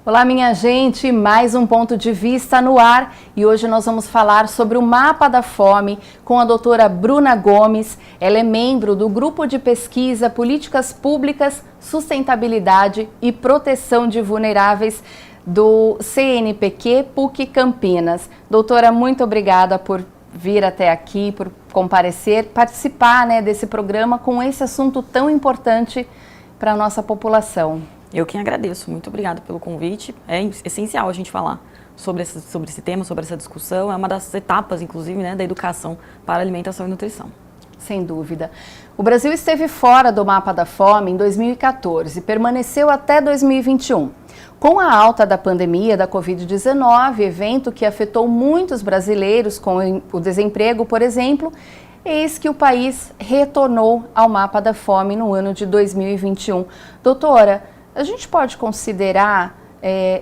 Olá, minha gente, mais um ponto de vista no ar e hoje nós vamos falar sobre o mapa da fome com a doutora Bruna Gomes. Ela é membro do Grupo de Pesquisa Políticas Públicas, Sustentabilidade e Proteção de Vulneráveis do CNPq PUC Campinas. Doutora, muito obrigada por vir até aqui, por comparecer, participar desse programa com esse assunto tão importante para a nossa população. Eu que agradeço, muito obrigada pelo convite. É essencial a gente falar sobre esse tema, sobre essa discussão. É uma das etapas, inclusive, da educação para alimentação e nutrição. Sem dúvida. O Brasil esteve fora do mapa da fome em 2014 e permaneceu até 2021. Com a alta da pandemia da Covid-19, evento que afetou muitos brasileiros com o desemprego, por exemplo, eis que o país retornou ao mapa da fome no ano de 2021. Doutora, a gente pode considerar,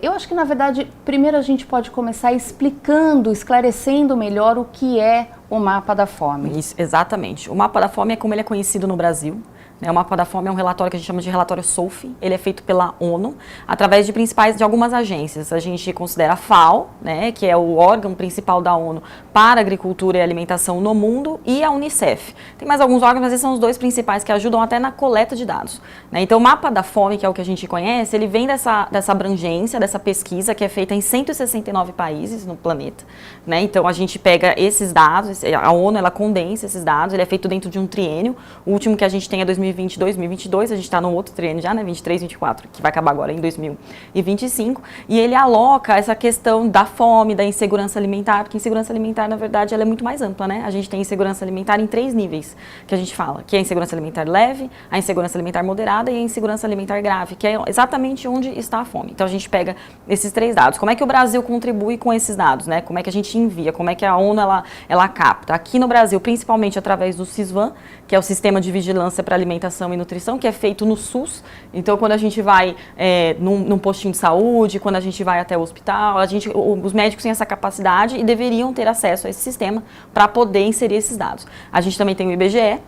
eu acho que na verdade, primeiro a gente pode começar explicando, esclarecendo melhor o que é o mapa da fome. Isso, exatamente. O mapa da fome é como ele é conhecido no Brasil. O mapa da fome é um relatório que a gente chama de relatório SOLF, ele é feito pela ONU, através de algumas agências. A gente considera a FAO, que é o órgão principal da ONU para agricultura e alimentação no mundo, e a UNICEF. Tem mais alguns órgãos, mas esses são os dois principais que ajudam até na coleta de dados. Então o mapa da fome, que é o que a gente conhece, ele vem dessa abrangência, dessa pesquisa que é feita em 169 países no planeta. Então a gente pega esses dados, a ONU ela condensa esses dados, ele é feito dentro de um triênio, o último que a gente tem é 2020, 2022, a gente está no outro triênio já, 23, 24, que vai acabar agora em 2025, e ele aloca essa questão da fome, da insegurança alimentar, porque insegurança alimentar, na verdade, ela é muito mais ampla, A gente tem insegurança alimentar em 3 níveis, que a gente fala, que é a insegurança alimentar leve, a insegurança alimentar moderada e a insegurança alimentar grave, que é exatamente onde está a fome. Então a gente pega esses 3 dados. Como é que o Brasil contribui com esses dados, Como é que a gente envia, como é que a ONU ela capta? Aqui no Brasil, principalmente através do SISVAN, que é o Sistema de Vigilância para Alimentação e Nutrição, que é feito no SUS. Então, quando a gente vai num postinho de saúde, quando a gente vai até o hospital, os médicos têm essa capacidade e deveriam ter acesso a esse sistema para poder inserir esses dados. A gente também tem o IBGE,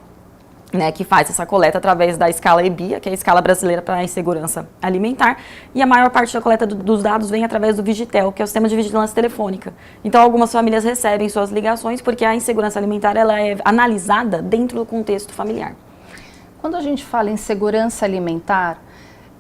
que faz essa coleta através da escala EBIA, que é a escala brasileira para a insegurança alimentar, e a maior parte da coleta dos dados vem através do Vigitel, que é o sistema de vigilância telefônica. Então, algumas famílias recebem suas ligações porque a insegurança alimentar ela é analisada dentro do contexto familiar. Quando a gente fala em segurança alimentar,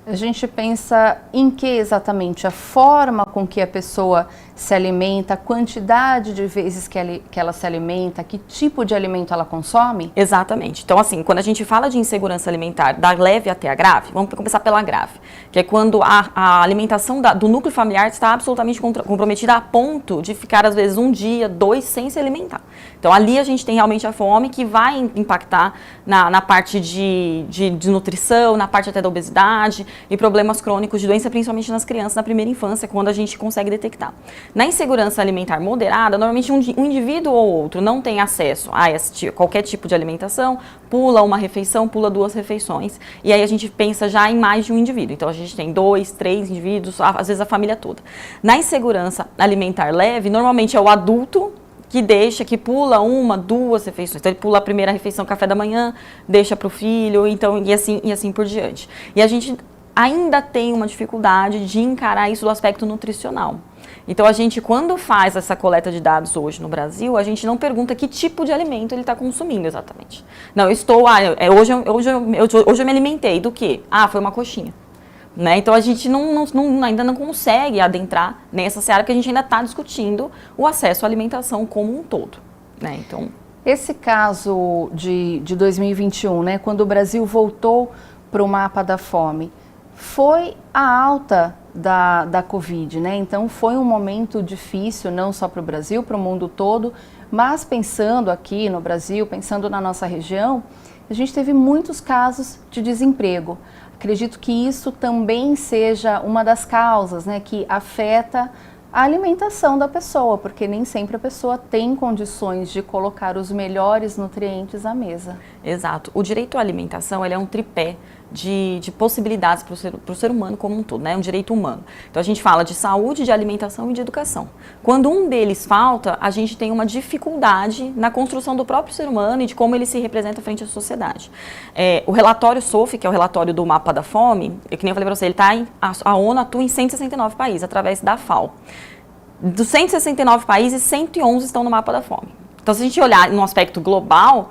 a gente pensa em que exatamente? A forma com que a pessoa se alimenta, a quantidade de vezes que ela se alimenta, que tipo de alimento ela consome? Exatamente. Então, assim, quando a gente fala de insegurança alimentar da leve até a grave, vamos começar pela grave, que é quando a alimentação do núcleo familiar está absolutamente comprometida a ponto de ficar, às vezes, 1 dia, 2, sem se alimentar. Então, ali a gente tem realmente a fome que vai impactar na parte de nutrição, na parte até da obesidade e problemas crônicos de doença, principalmente nas crianças, na primeira infância, quando a gente consegue detectar. Na insegurança alimentar moderada, normalmente um indivíduo ou outro não tem acesso a qualquer tipo de alimentação, pula uma refeição, pula 2 refeições, e aí a gente pensa já em mais de um indivíduo. Então a gente tem 2, 3 indivíduos, às vezes a família toda. Na insegurança alimentar leve, normalmente é o adulto que pula 1, 2 refeições. Então ele pula a primeira refeição, café da manhã, deixa para o filho, então, e assim por diante. E a gente ainda tem uma dificuldade de encarar isso do aspecto nutricional. Então, a gente, quando faz essa coleta de dados hoje no Brasil, a gente não pergunta que tipo de alimento ele está consumindo exatamente. Não, hoje eu me alimentei do quê? Foi uma coxinha. Então, a gente ainda não consegue adentrar nessa seara, porque a gente ainda está discutindo o acesso à alimentação como um todo. Então, esse caso de 2021, quando o Brasil voltou para o mapa da fome, foi a alta da Covid, Então foi um momento difícil, não só para o Brasil, para o mundo todo, mas pensando aqui no Brasil, pensando na nossa região, a gente teve muitos casos de desemprego. Acredito que isso também seja uma das causas, que afeta a alimentação da pessoa, porque nem sempre a pessoa tem condições de colocar os melhores nutrientes à mesa. Exato. O direito à alimentação, ele é um tripé de possibilidades para o ser humano como um todo, né? É um direito humano. Então a gente fala de saúde, de alimentação e de educação. Quando um deles falta, a gente tem uma dificuldade na construção do próprio ser humano e de como ele se representa frente à sociedade. O relatório SOF, que é o relatório do mapa da fome, que nem eu falei para você, a ONU atua em 169 países, através da FAO. Dos 169 países, 111 estão no mapa da fome. Então se a gente olhar no aspecto global,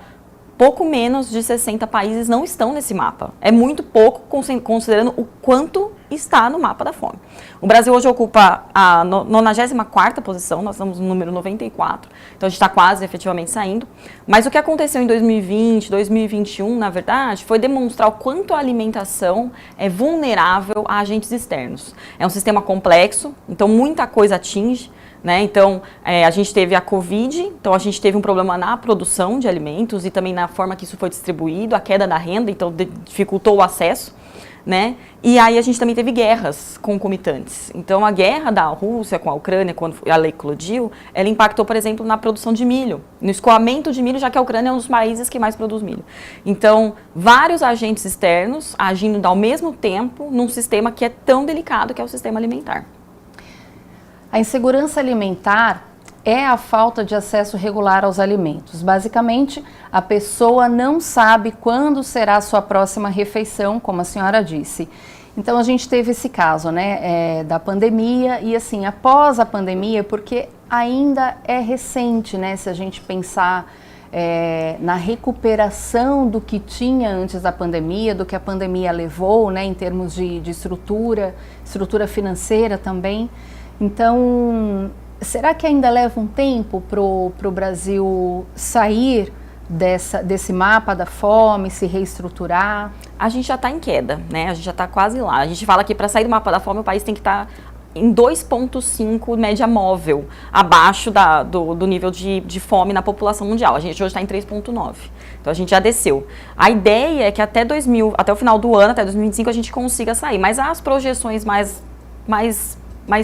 pouco menos de 60 países não estão nesse mapa. É muito pouco, considerando o quanto está no mapa da fome. O Brasil hoje ocupa a 94ª posição, nós estamos no número 94, então a gente está quase efetivamente saindo. Mas o que aconteceu em 2020, 2021, na verdade, foi demonstrar o quanto a alimentação é vulnerável a agentes externos. É um sistema complexo, então muita coisa atinge. Né? Então, a gente teve a Covid, então a gente teve um problema na produção de alimentos e também na forma que isso foi distribuído, a queda da renda, então dificultou o acesso, né? E aí a gente também teve guerras concomitantes. Então, a guerra da Rússia com a Ucrânia, quando a lei eclodiu, ela impactou, por exemplo, na produção de milho, no escoamento de milho, já que a Ucrânia é um dos países que mais produz milho. Então, vários agentes externos agindo ao mesmo tempo num sistema que é tão delicado, que é o sistema alimentar. A insegurança alimentar é a falta de acesso regular aos alimentos. Basicamente, a pessoa não sabe quando será a sua próxima refeição, como a senhora disse. Então, a gente teve esse caso, né, da pandemia e, assim, após a pandemia, porque ainda é recente, né, se a gente pensar na recuperação do que tinha antes da pandemia, do que a pandemia levou, né, em termos de estrutura financeira também. Então, será que ainda leva um tempo para o Brasil sair desse mapa da fome, se reestruturar? A gente já está em queda, né? A gente já está quase lá. A gente fala que para sair do mapa da fome o país tem que estar em 2,5 média móvel, abaixo do nível de fome na população mundial. A gente hoje está em 3,9. Então a gente já desceu. A ideia é que até o final do ano, até 2025, a gente consiga sair. Mas as projeções mais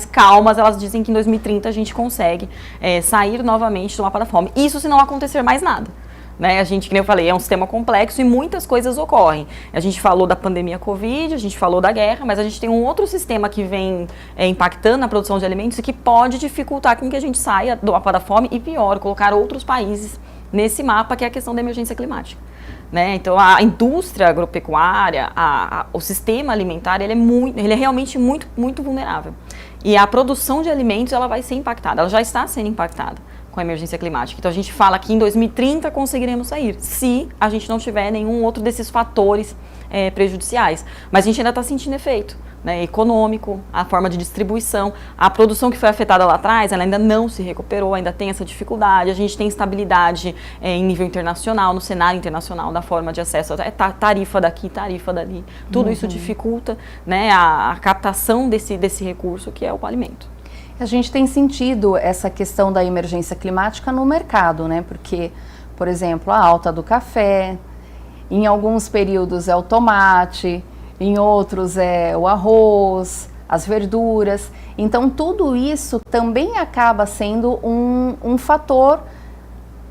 calmas, elas dizem que em 2030 a gente consegue sair novamente do mapa da fome. Isso se não acontecer mais nada. Né? A gente, como eu falei, é um sistema complexo e muitas coisas ocorrem. A gente falou da pandemia Covid, a gente falou da guerra, mas a gente tem um outro sistema que vem impactando na produção de alimentos e que pode dificultar com que a gente saia do mapa da fome e, pior, colocar outros países nesse mapa, que é a questão da emergência climática. Né? Então, a indústria agropecuária, o sistema alimentar, ele é realmente muito, muito vulnerável. E a produção de alimentos, ela vai ser impactada, ela já está sendo impactada com a emergência climática. Então, a gente fala que em 2030 conseguiremos sair, se a gente não tiver nenhum outro desses fatores prejudiciais. Mas a gente ainda está sentindo efeito, né, econômico, a forma de distribuição, a produção que foi afetada lá atrás, ela ainda não se recuperou, ainda tem essa dificuldade, a gente tem instabilidade em nível internacional, no cenário internacional, da forma de acesso, tarifa daqui, tarifa dali, tudo isso dificulta, né, a captação desse recurso que é o alimento. A gente tem sentido essa questão da emergência climática no mercado, né, porque, por exemplo, a alta do café, em alguns períodos é o tomate, em outros é o arroz, as verduras. Então, tudo isso também acaba sendo um fator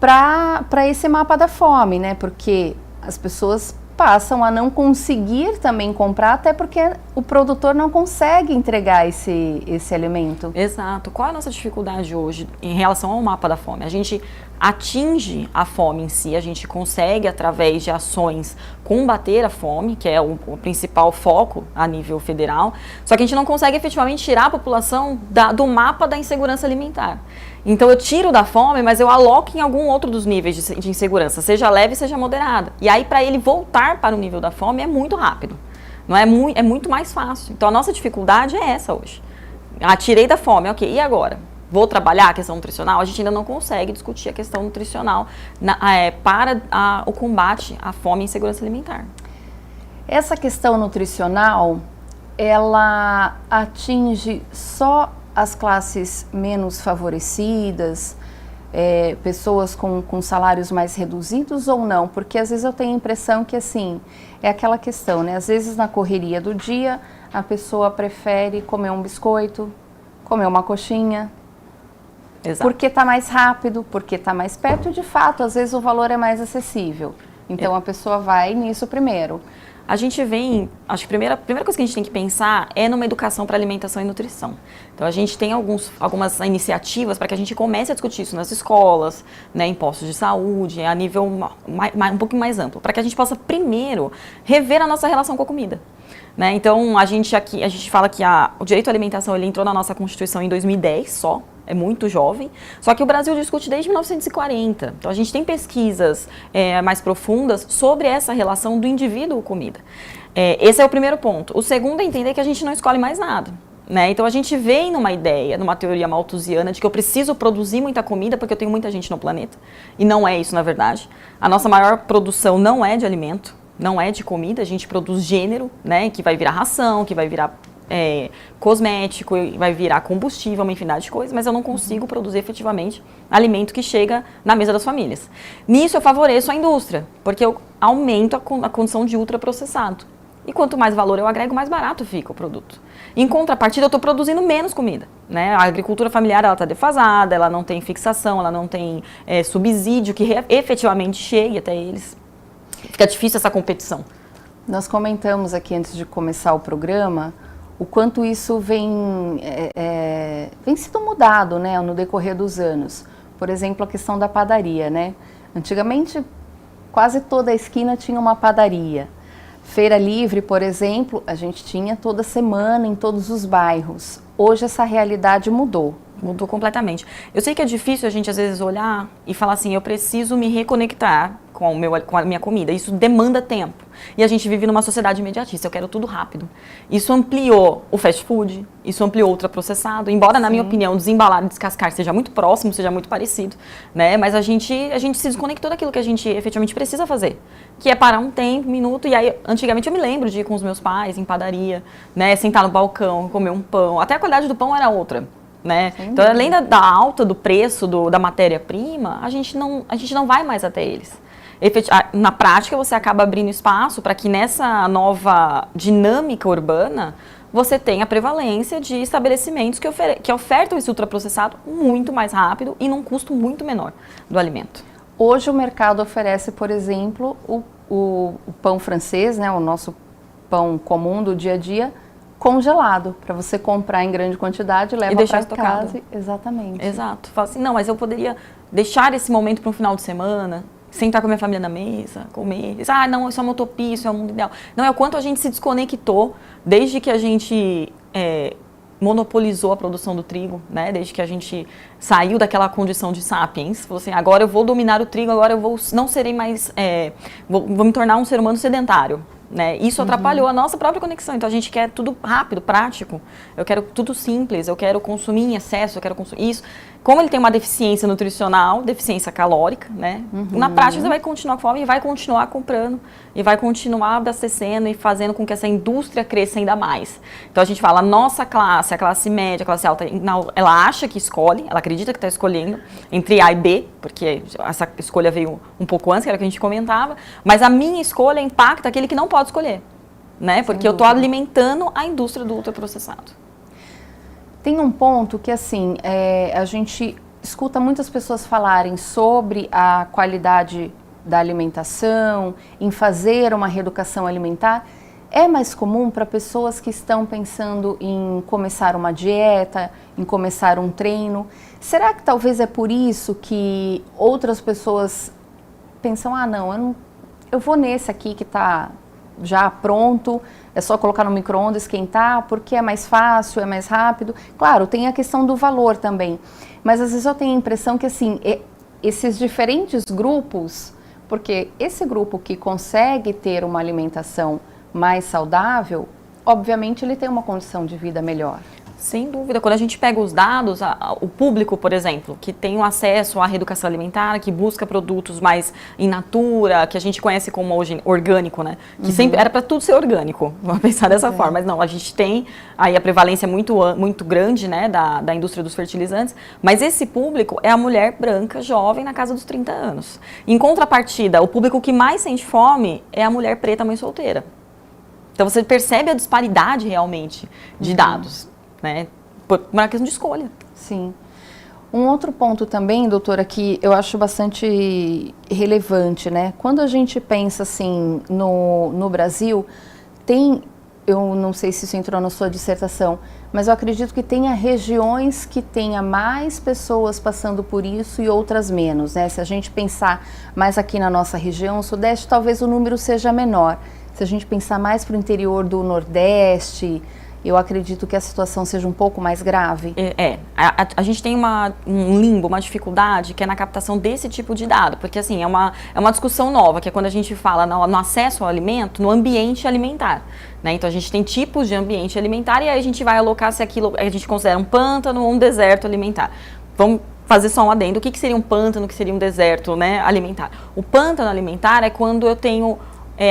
para esse mapa da fome, né? Porque as pessoas passam a não conseguir também comprar, até porque o produtor não consegue entregar esse alimento. Exato. Qual é a nossa dificuldade hoje em relação ao mapa da fome? A gente atinge a fome em si, a gente consegue, através de ações, combater a fome, que é o principal foco a nível federal, só que a gente não consegue efetivamente tirar a população do mapa da insegurança alimentar. Então eu tiro da fome, mas eu aloco em algum outro dos níveis de insegurança, seja leve, seja moderada. E aí, para ele voltar para o nível da fome, é muito rápido, não é muito mais fácil. Então a nossa dificuldade é essa hoje. Tirei da fome, ok, e agora? Vou trabalhar a questão nutricional? A gente ainda não consegue discutir a questão nutricional para o combate à fome e insegurança alimentar. Essa questão nutricional, ela atinge só as classes menos favorecidas, pessoas com salários mais reduzidos ou não? Porque às vezes eu tenho a impressão que, assim, é aquela questão, né? Às vezes na correria do dia, a pessoa prefere comer um biscoito, comer uma coxinha, Exato. Porque está mais rápido, porque está mais perto, e de fato, às vezes o valor é mais acessível. Então a pessoa vai nisso primeiro. A gente vem, acho que a primeira coisa que a gente tem que pensar é numa educação para alimentação e nutrição. Então a gente tem algumas iniciativas para que a gente comece a discutir isso nas escolas, né, em postos de saúde, a nível um pouco mais amplo, para que a gente possa primeiro rever a nossa relação com a comida. Né? Então a gente fala que o direito à alimentação ele entrou na nossa Constituição em 2010 só. É muito jovem, só que o Brasil discute desde 1940. Então, a gente tem pesquisas mais profundas sobre essa relação do indivíduo com comida. Esse é o primeiro ponto. O segundo é entender que a gente não escolhe mais nada. Né? Então, a gente vem numa ideia, numa teoria malthusiana de que eu preciso produzir muita comida porque eu tenho muita gente no planeta. E não é isso, na verdade. A nossa maior produção não é de alimento, não é de comida. A gente produz gênero, né? Que vai virar ração, que vai virar cosmético, vai virar combustível, uma infinidade de coisas, mas eu não consigo produzir efetivamente alimento que chega na mesa das famílias. Nisso eu favoreço a indústria, porque eu aumento a condição de ultraprocessado. E quanto mais valor eu agrego, mais barato fica o produto. Em contrapartida, eu estou produzindo menos comida. Né? A agricultura familiar está defasada, ela não tem fixação, ela não tem subsídio que efetivamente chegue até eles. Fica difícil essa competição. Nós comentamos aqui antes de começar o programa o quanto isso vem sendo mudado, né, no decorrer dos anos. Por exemplo, a questão da padaria, né? Antigamente, quase toda a esquina tinha uma padaria. Feira livre, por exemplo, a gente tinha toda semana em todos os bairros. Hoje essa realidade mudou. Mudou completamente. Eu sei que é difícil a gente às vezes olhar e falar assim, eu preciso me reconectar com a minha comida. Isso demanda tempo. E a gente vive numa sociedade imediatista, eu quero tudo rápido. Isso ampliou o fast food, isso ampliou o ultraprocessado, embora, na minha opinião, desembalar e descascar seja muito próximo, seja muito parecido, né? Mas a gente se desconectou daquilo que a gente efetivamente precisa fazer, que é parar um tempo, um minuto, e aí, antigamente eu me lembro de ir com os meus pais em padaria, né? Sentar no balcão, comer um pão, até a qualidade do pão era outra. Né? Então, além da alta do preço da matéria-prima, a gente não vai mais até eles. Na prática, você acaba abrindo espaço para que nessa nova dinâmica urbana, você tenha a prevalência de estabelecimentos que ofertam esse ultraprocessado muito mais rápido e num custo muito menor do alimento. Hoje o mercado oferece, por exemplo, o pão francês, né, o nosso pão comum do dia a dia, congelado, para você comprar em grande quantidade e levar para casa. Exatamente. Exato. Fala assim, não, mas eu poderia deixar esse momento para um final de semana, sentar com a minha família na mesa, comer. Não, isso é uma utopia, isso é um mundo ideal. Não, é o quanto a gente se desconectou desde que a gente monopolizou a produção do trigo, né? Desde que a gente saiu daquela condição de sapiens. Falou assim, agora eu vou dominar o trigo, agora eu não serei mais, vou me tornar um ser humano sedentário. Né? Isso atrapalhou a nossa própria conexão. Então a gente quer tudo rápido, prático. Eu quero tudo simples, eu quero consumir em excesso, eu quero consumir isso. Como ele tem uma deficiência nutricional, deficiência calórica, né? Na prática você vai continuar com fome e vai continuar comprando e vai continuar abastecendo e fazendo com que essa indústria cresça ainda mais. Então a gente fala, a nossa classe, a classe média, a classe alta, ela acha que escolhe, ela acredita que está escolhendo entre A e B, porque essa escolha veio um pouco antes, que era o que a gente comentava, mas a minha escolha impacta aquele que não pode escolher, né? Porque eu estou alimentando a indústria do ultraprocessado. Tem um ponto que, assim, a gente escuta muitas pessoas falarem sobre a qualidade da alimentação, em fazer uma reeducação alimentar. É mais comum para pessoas que estão pensando em começar uma dieta, em começar um treino. Será que talvez é por isso que outras pessoas pensam, não, eu vou nesse aqui que está já pronto, é só colocar no micro-ondas, esquentar, porque é mais fácil, é mais rápido. Claro, tem a questão do valor também, mas às vezes eu tenho a impressão que, assim, esses diferentes grupos, porque esse grupo que consegue ter uma alimentação mais saudável, obviamente ele tem uma condição de vida melhor. Sem dúvida. Quando a gente pega os dados, o público, por exemplo, que tem o acesso à reeducação alimentar, que busca produtos mais in natura, que a gente conhece como hoje orgânico, né? Que sempre era para tudo ser orgânico, vamos pensar dessa forma. Mas não, a gente tem aí a prevalência muito grande, né, da indústria dos fertilizantes, mas esse público é a mulher branca, jovem, na casa dos 30 anos. Em contrapartida, o público que mais sente fome é a mulher preta, mãe solteira. Então você percebe a disparidade realmente de dados. Né? Por uma questão de escolha. Sim. Um outro ponto também, doutora, que eu acho bastante relevante, né? Quando a gente pensa assim no Brasil, eu não sei se isso entrou na sua dissertação, mas eu acredito que tenha regiões que tenha mais pessoas passando por isso e outras menos, né? Se a gente pensar mais aqui na nossa região, o Sudeste, talvez o número seja menor. Se a gente pensar mais para o interior do Nordeste, eu acredito que a situação seja um pouco mais grave. A gente tem um limbo, uma dificuldade que é na captação desse tipo de dado, porque assim, é uma discussão nova, que é quando a gente fala no acesso ao alimento, no ambiente alimentar, né? Então a gente tem tipos de ambiente alimentar e aí a gente vai alocar se aquilo, a gente considera um pântano ou um deserto alimentar. Vamos fazer só um adendo, o que seria um pântano, o que seria um deserto, né, alimentar? O pântano alimentar é quando eu tenho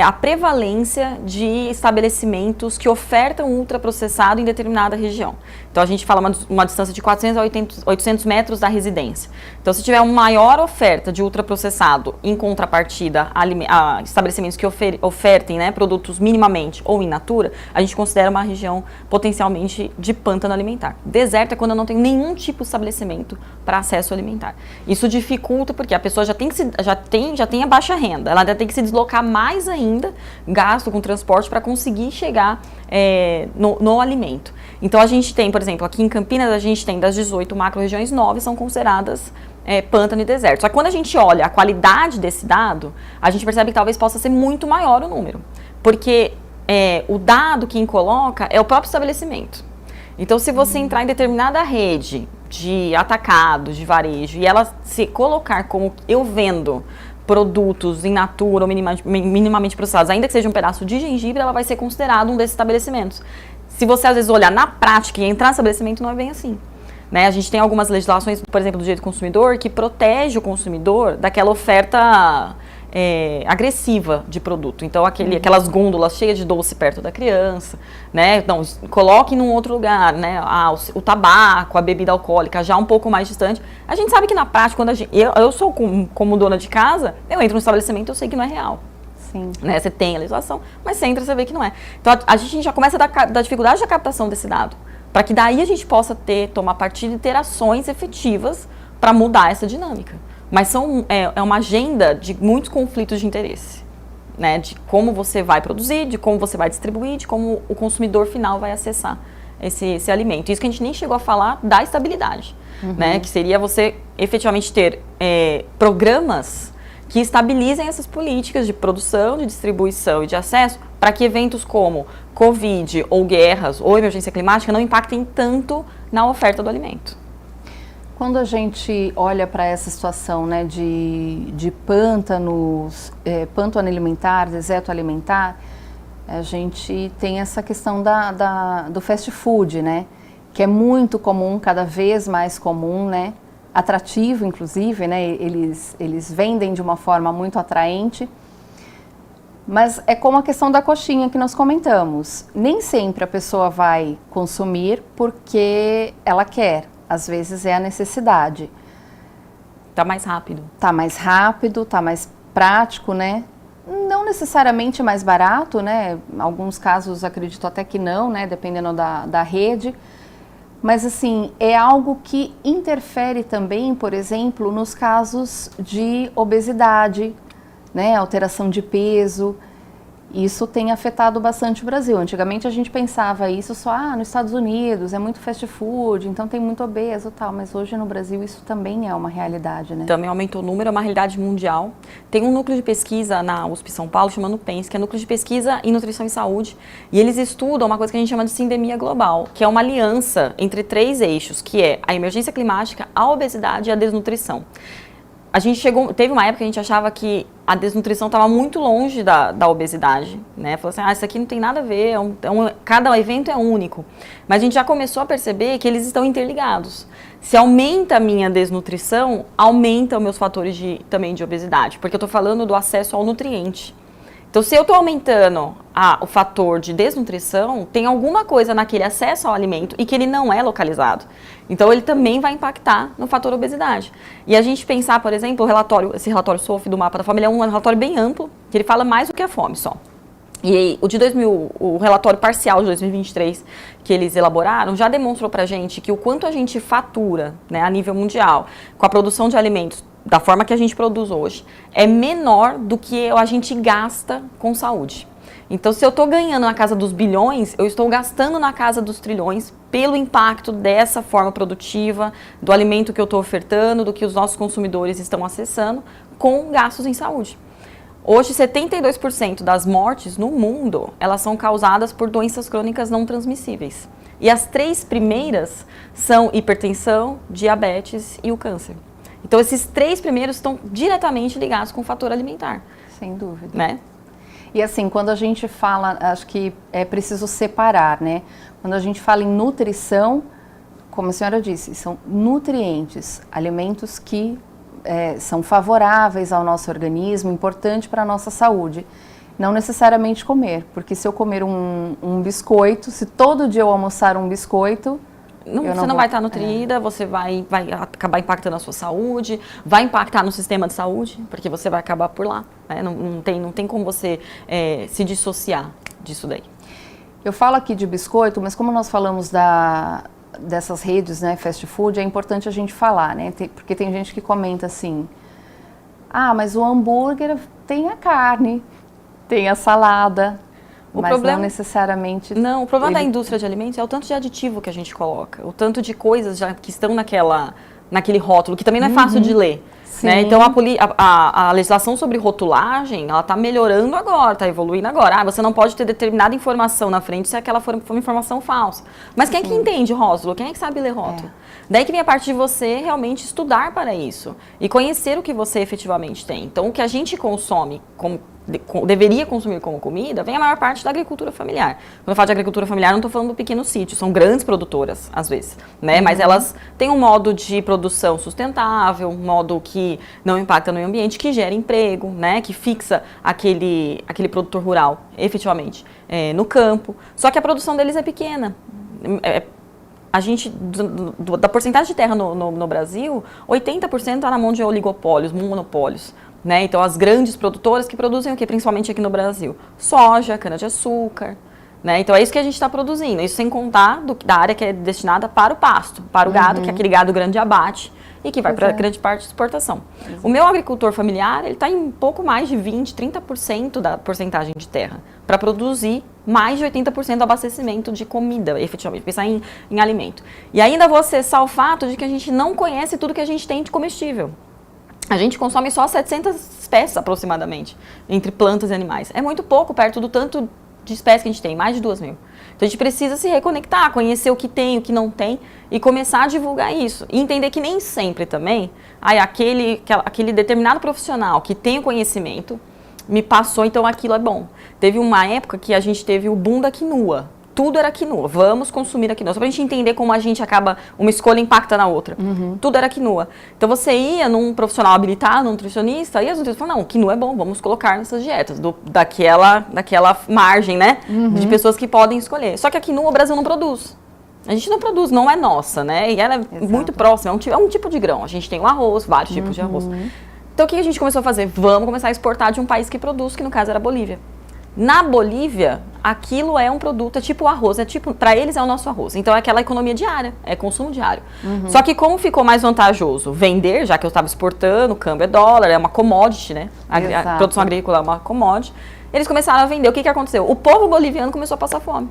a prevalência de estabelecimentos que ofertam ultraprocessado em determinada região. Então, a gente fala uma distância de 400 a 800 metros da residência. Então, se tiver uma maior oferta de ultraprocessado em contrapartida a estabelecimentos que ofertem, né, produtos minimamente ou in natura, a gente considera uma região potencialmente de pântano alimentar. Deserto é quando eu não tenho nenhum tipo de estabelecimento para acesso alimentar. Isso dificulta porque a pessoa já tem a baixa renda, ela ainda tem que se deslocar mais ainda, gasto com transporte para conseguir chegar no alimento. Então a gente tem, por exemplo, aqui em Campinas a gente tem das 18 macro-regiões, 9 são consideradas pântano e deserto. Só que quando a gente olha a qualidade desse dado, a gente percebe que talvez possa ser muito maior o número, porque o dado quem coloca é o próprio estabelecimento. Então se você entrar em determinada rede de atacado, de varejo, e ela se colocar como eu vendo produtos in natura ou minimamente processados, ainda que seja um pedaço de gengibre, ela vai ser considerada um desses estabelecimentos. Se você às vezes olhar na prática e entrar no estabelecimento, não é bem assim, né? A gente tem algumas legislações, por exemplo, do direito do consumidor, que protege o consumidor daquela oferta agressiva de produto. Então, aquelas gôndolas cheias de doce perto da criança, né? Então, coloque num outro lugar, né? O tabaco, a bebida alcoólica, já um pouco mais distante. A gente sabe que na prática, quando eu sou como dona de casa, eu entro no estabelecimento e eu sei que não é real. Sim. Né? Você tem a legislação, mas você entra e você vê que não é. Então, a gente já começa da dificuldade da captação desse dado, para que daí a gente possa tomar partido e ter ações efetivas para mudar essa dinâmica. Mas é uma agenda de muitos conflitos de interesse, né? De como você vai produzir, de como você vai distribuir, de como o consumidor final vai acessar esse alimento. Isso que a gente nem chegou a falar da estabilidade, né? Que seria você efetivamente ter programas que estabilizem essas políticas de produção, de distribuição e de acesso para que eventos como Covid ou guerras ou emergência climática não impactem tanto na oferta do alimento. Quando a gente olha para essa situação, né, de pântanos, pântano alimentar, deserto alimentar, a gente tem essa questão do fast food, né, que é muito comum, cada vez mais comum, né, atrativo inclusive, né, eles vendem de uma forma muito atraente, mas é como a questão da coxinha que nós comentamos, nem sempre a pessoa vai consumir porque ela quer. Às vezes é a necessidade. Tá mais rápido. Tá mais rápido, tá mais prático, né? Não necessariamente mais barato, né? Em alguns casos acredito até que não, né? Dependendo da rede. Mas assim, é algo que interfere também, por exemplo, nos casos de obesidade, né? Alteração de peso. Isso tem afetado bastante o Brasil. Antigamente a gente pensava isso só nos Estados Unidos, é muito fast food, então tem muito obeso e tal, mas hoje no Brasil isso também é uma realidade, né? Também aumentou o número, é uma realidade mundial. Tem um núcleo de pesquisa na USP São Paulo, chamado PENS, que é Núcleo de Pesquisa em Nutrição e Saúde, e eles estudam uma coisa que a gente chama de sindemia global, que é uma aliança entre 3 eixos, que é a emergência climática, a obesidade e a desnutrição. A gente teve uma época que a gente achava que a desnutrição estava muito longe da obesidade, né? Falou assim, isso aqui não tem nada a ver, cada evento é único. Mas a gente já começou a perceber que eles estão interligados. Se aumenta a minha desnutrição, aumenta os meus fatores também de obesidade, porque eu estou falando do acesso ao nutriente. Então, se eu estou aumentando o fator de desnutrição, tem alguma coisa naquele acesso ao alimento e que ele não é localizado. Então, ele também vai impactar no fator obesidade. E a gente pensar, por exemplo, esse relatório SOF do Mapa da Fome, ele é um relatório bem amplo, que ele fala mais do que a fome só. E o relatório parcial de 2023 que eles elaboraram já demonstrou para a gente que o quanto a gente fatura, né, a nível mundial com a produção de alimentos da forma que a gente produz hoje é menor do que a gente gasta com saúde. Então, se eu estou ganhando na casa dos bilhões, eu estou gastando na casa dos trilhões pelo impacto dessa forma produtiva, do alimento que eu estou ofertando, do que os nossos consumidores estão acessando, com gastos em saúde. Hoje, 72% das mortes no mundo, elas são causadas por doenças crônicas não transmissíveis. E as 3 primeiras são hipertensão, diabetes e o câncer. Então, esses 3 primeiros estão diretamente ligados com o fator alimentar. Sem dúvida. Né? E assim, quando a gente fala, acho que é preciso separar, né? Quando a gente fala em nutrição, como a senhora disse, são nutrientes, alimentos que são favoráveis ao nosso organismo, importante para a nossa saúde. Não necessariamente comer, porque se eu comer um biscoito, se todo dia eu almoçar um biscoito, você não vai estar nutrida, você vai acabar impactando a sua saúde, vai impactar no sistema de saúde, porque você vai acabar por lá. Né? Não tem como você se dissociar disso daí. Eu falo aqui de biscoito, mas como nós falamos dessas redes, né, fast food, é importante a gente falar, né? Porque tem gente que comenta assim, mas o hambúrguer tem a carne, tem a salada, mas não necessariamente... Não, o problema da indústria de alimentos é o tanto de aditivo que a gente coloca, o tanto de coisas já que estão naquele rótulo, que também não é fácil de ler. Né? Então, a legislação sobre rotulagem, ela está melhorando agora, está evoluindo agora. Você não pode ter determinada informação na frente se aquela for uma informação falsa. Mas quem é que entende rótulo? Quem é que sabe ler rótulo? Daí que vem a parte de você realmente estudar para isso e conhecer o que você efetivamente tem. Então, o que a gente consome deveria consumir como comida, vem a maior parte da agricultura familiar. Quando eu falo de agricultura familiar, não estou falando do pequeno sítio, são grandes produtoras, às vezes, né? Mas elas têm um modo de produção sustentável, um modo que não impacta no meio ambiente, que gera emprego, né? Que fixa aquele produtor rural, efetivamente, no campo. Só que a produção deles é pequena. A gente, da porcentagem de terra no Brasil, 80% está na mão de oligopólios, monopólios. Né? Então, as grandes produtoras que produzem o que? Principalmente aqui no Brasil? Soja, cana-de-açúcar. Né? Então, é isso que a gente está produzindo. Isso sem contar da área que é destinada para o pasto, para o gado, que é aquele gado grande de abate e que vai para grande parte de exportação. O meu agricultor familiar, ele está em pouco mais de 20%, 30% da porcentagem de terra para produzir mais de 80% do abastecimento de comida, efetivamente, pensar em alimento. E ainda vou acessar o fato de que a gente não conhece tudo que a gente tem de comestível. A gente consome só 700 espécies aproximadamente, entre plantas e animais. É muito pouco perto do tanto de espécies que a gente tem, mais de 2.000. Então a gente precisa se reconectar, conhecer o que tem, o que não tem e começar a divulgar isso. E entender que nem sempre também, aquele determinado profissional que tem o conhecimento me passou, então aquilo é bom. Teve uma época que a gente teve o boom da quinua. Tudo era quinua, vamos consumir a quinua. Só pra gente entender como a gente acaba, uma escolha impacta na outra. Tudo era quinua. Então você ia num profissional habilitado, um nutricionista, e as nutricionistas falavam, não, quinua é bom, vamos colocar nessas dietas, daquela margem, né, de pessoas que podem escolher. Só que a quinua o Brasil não produz. A gente não produz, não é nossa, né, e ela é muito próxima, é um tipo de grão. A gente tem o arroz, vários tipos de arroz. Então o que a gente começou a fazer? Vamos começar a exportar de um país que produz, que no caso era a Bolívia. Na Bolívia, aquilo é um produto, é tipo o arroz, para eles é o nosso arroz. Então é aquela economia diária, é consumo diário. Só que como ficou mais vantajoso vender, já que eu estava exportando, o câmbio é dólar, é uma commodity, né? A produção agrícola é uma commodity. Eles começaram a vender. O que aconteceu? O povo boliviano começou a passar fome.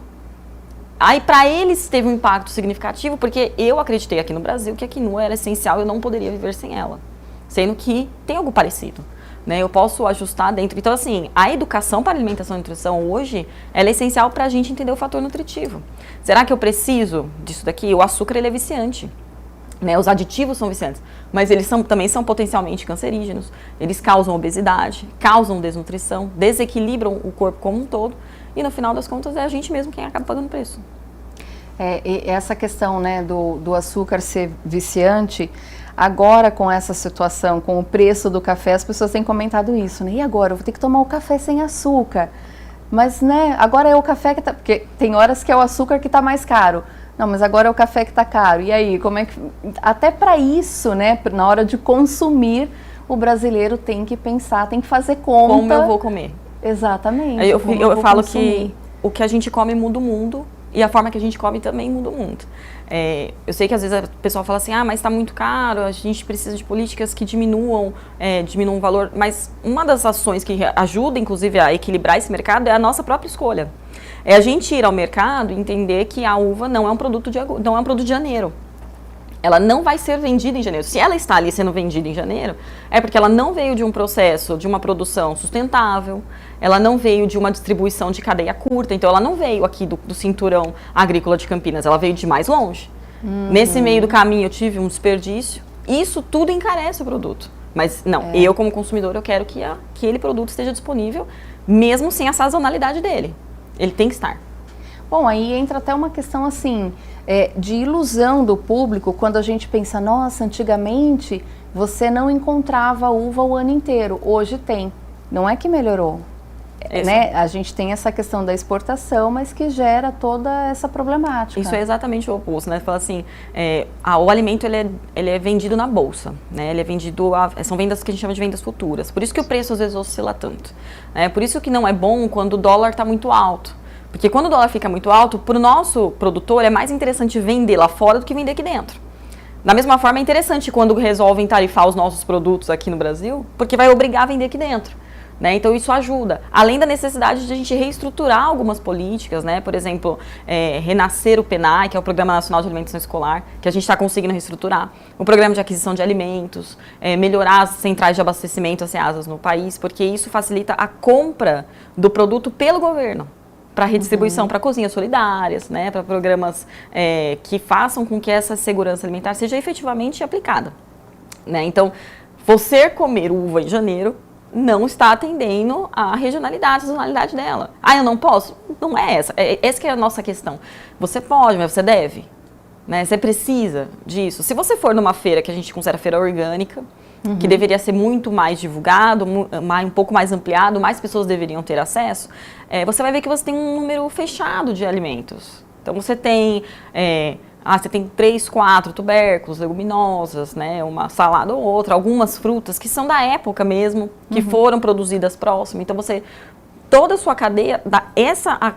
Aí para eles teve um impacto significativo, porque eu acreditei aqui no Brasil que a quinua era essencial e eu não poderia viver sem ela. Sendo que tem algo parecido. Né, eu posso ajustar dentro. Então, assim, a educação para alimentação e nutrição hoje, ela é essencial para a gente entender o fator nutritivo. Será que eu preciso disso daqui? O açúcar, ele é viciante. Né, os aditivos são viciantes, mas eles também são potencialmente cancerígenos. Eles causam obesidade, causam desnutrição, desequilibram o corpo como um todo. E, no final das contas, é a gente mesmo quem acaba pagando o preço. E essa questão, né, do açúcar ser viciante... Agora, com essa situação, com o preço do café, as pessoas têm comentado isso, né? E agora? Eu vou ter que tomar o café sem açúcar. Mas, né, agora é o café que tá... Porque tem horas que é o açúcar que tá mais caro. Não, mas agora é o café que tá caro. E aí, como é que... Até para isso, né, na hora de consumir, o brasileiro tem que pensar, tem que fazer conta... Como eu vou comer. Exatamente. Eu falo que o que a gente come muda o mundo e a forma que a gente come também muda o mundo. Eu sei que às vezes o pessoal fala assim, mas está muito caro, a gente precisa de políticas que diminuam o valor, mas uma das ações que ajuda, inclusive, a equilibrar esse mercado é a nossa própria escolha. É a gente ir ao mercado e entender que a uva não é um produto de janeiro. Ela não vai ser vendida em janeiro. Se ela está ali sendo vendida em janeiro, é porque ela não veio de um processo, de uma produção sustentável, ela não veio de uma distribuição de cadeia curta, então ela não veio aqui do cinturão agrícola de Campinas, ela veio de mais longe. Nesse meio do caminho eu tive um desperdício, isso tudo encarece o produto. Mas não, eu como consumidor eu quero que aquele produto esteja disponível, mesmo sem a sazonalidade dele. Ele tem que estar. Bom, aí entra até uma questão assim, de ilusão do público, quando a gente pensa, nossa, antigamente você não encontrava uva o ano inteiro, hoje tem. Não é que melhorou, né? A gente tem essa questão da exportação, mas que gera toda essa problemática. Isso é exatamente o oposto, né? Fala assim, o alimento ele é vendido na bolsa, né? Ele é vendido, são vendas que a gente chama de vendas futuras. Por isso que o preço às vezes oscila tanto, né? Por isso que não é bom quando o dólar está muito alto. Porque quando o dólar fica muito alto, para o nosso produtor é mais interessante vender lá fora do que vender aqui dentro. Da mesma forma, é interessante quando resolvem tarifar os nossos produtos aqui no Brasil, porque vai obrigar a vender aqui dentro. Né? Então isso ajuda, além da necessidade de a gente reestruturar algumas políticas, né? Por exemplo, renascer o PNAE, que é o Programa Nacional de Alimentação Escolar, que a gente está conseguindo reestruturar, o Programa de Aquisição de Alimentos, melhorar as centrais de abastecimento, as CEASAs no país, porque isso facilita a compra do produto pelo governo, para redistribuição, para cozinhas solidárias, né? Para programas que façam com que essa segurança alimentar seja efetivamente aplicada. Né? Então, você comer uva em janeiro não está atendendo à regionalidade, à sazonalidade dela. Eu não posso? Não é essa. Essa que é a nossa questão. Você pode, mas você deve. Né? Você precisa disso. Se você for numa feira que a gente considera feira orgânica, que deveria ser muito mais divulgado, um pouco mais ampliado, mais pessoas deveriam ter acesso, você vai ver que você tem um número fechado de alimentos. Então você tem... você tem 3, 4 tubérculos, leguminosas, né, uma salada ou outra, algumas frutas que são da época mesmo, que foram produzidas próximo. Então toda a sua cadeia,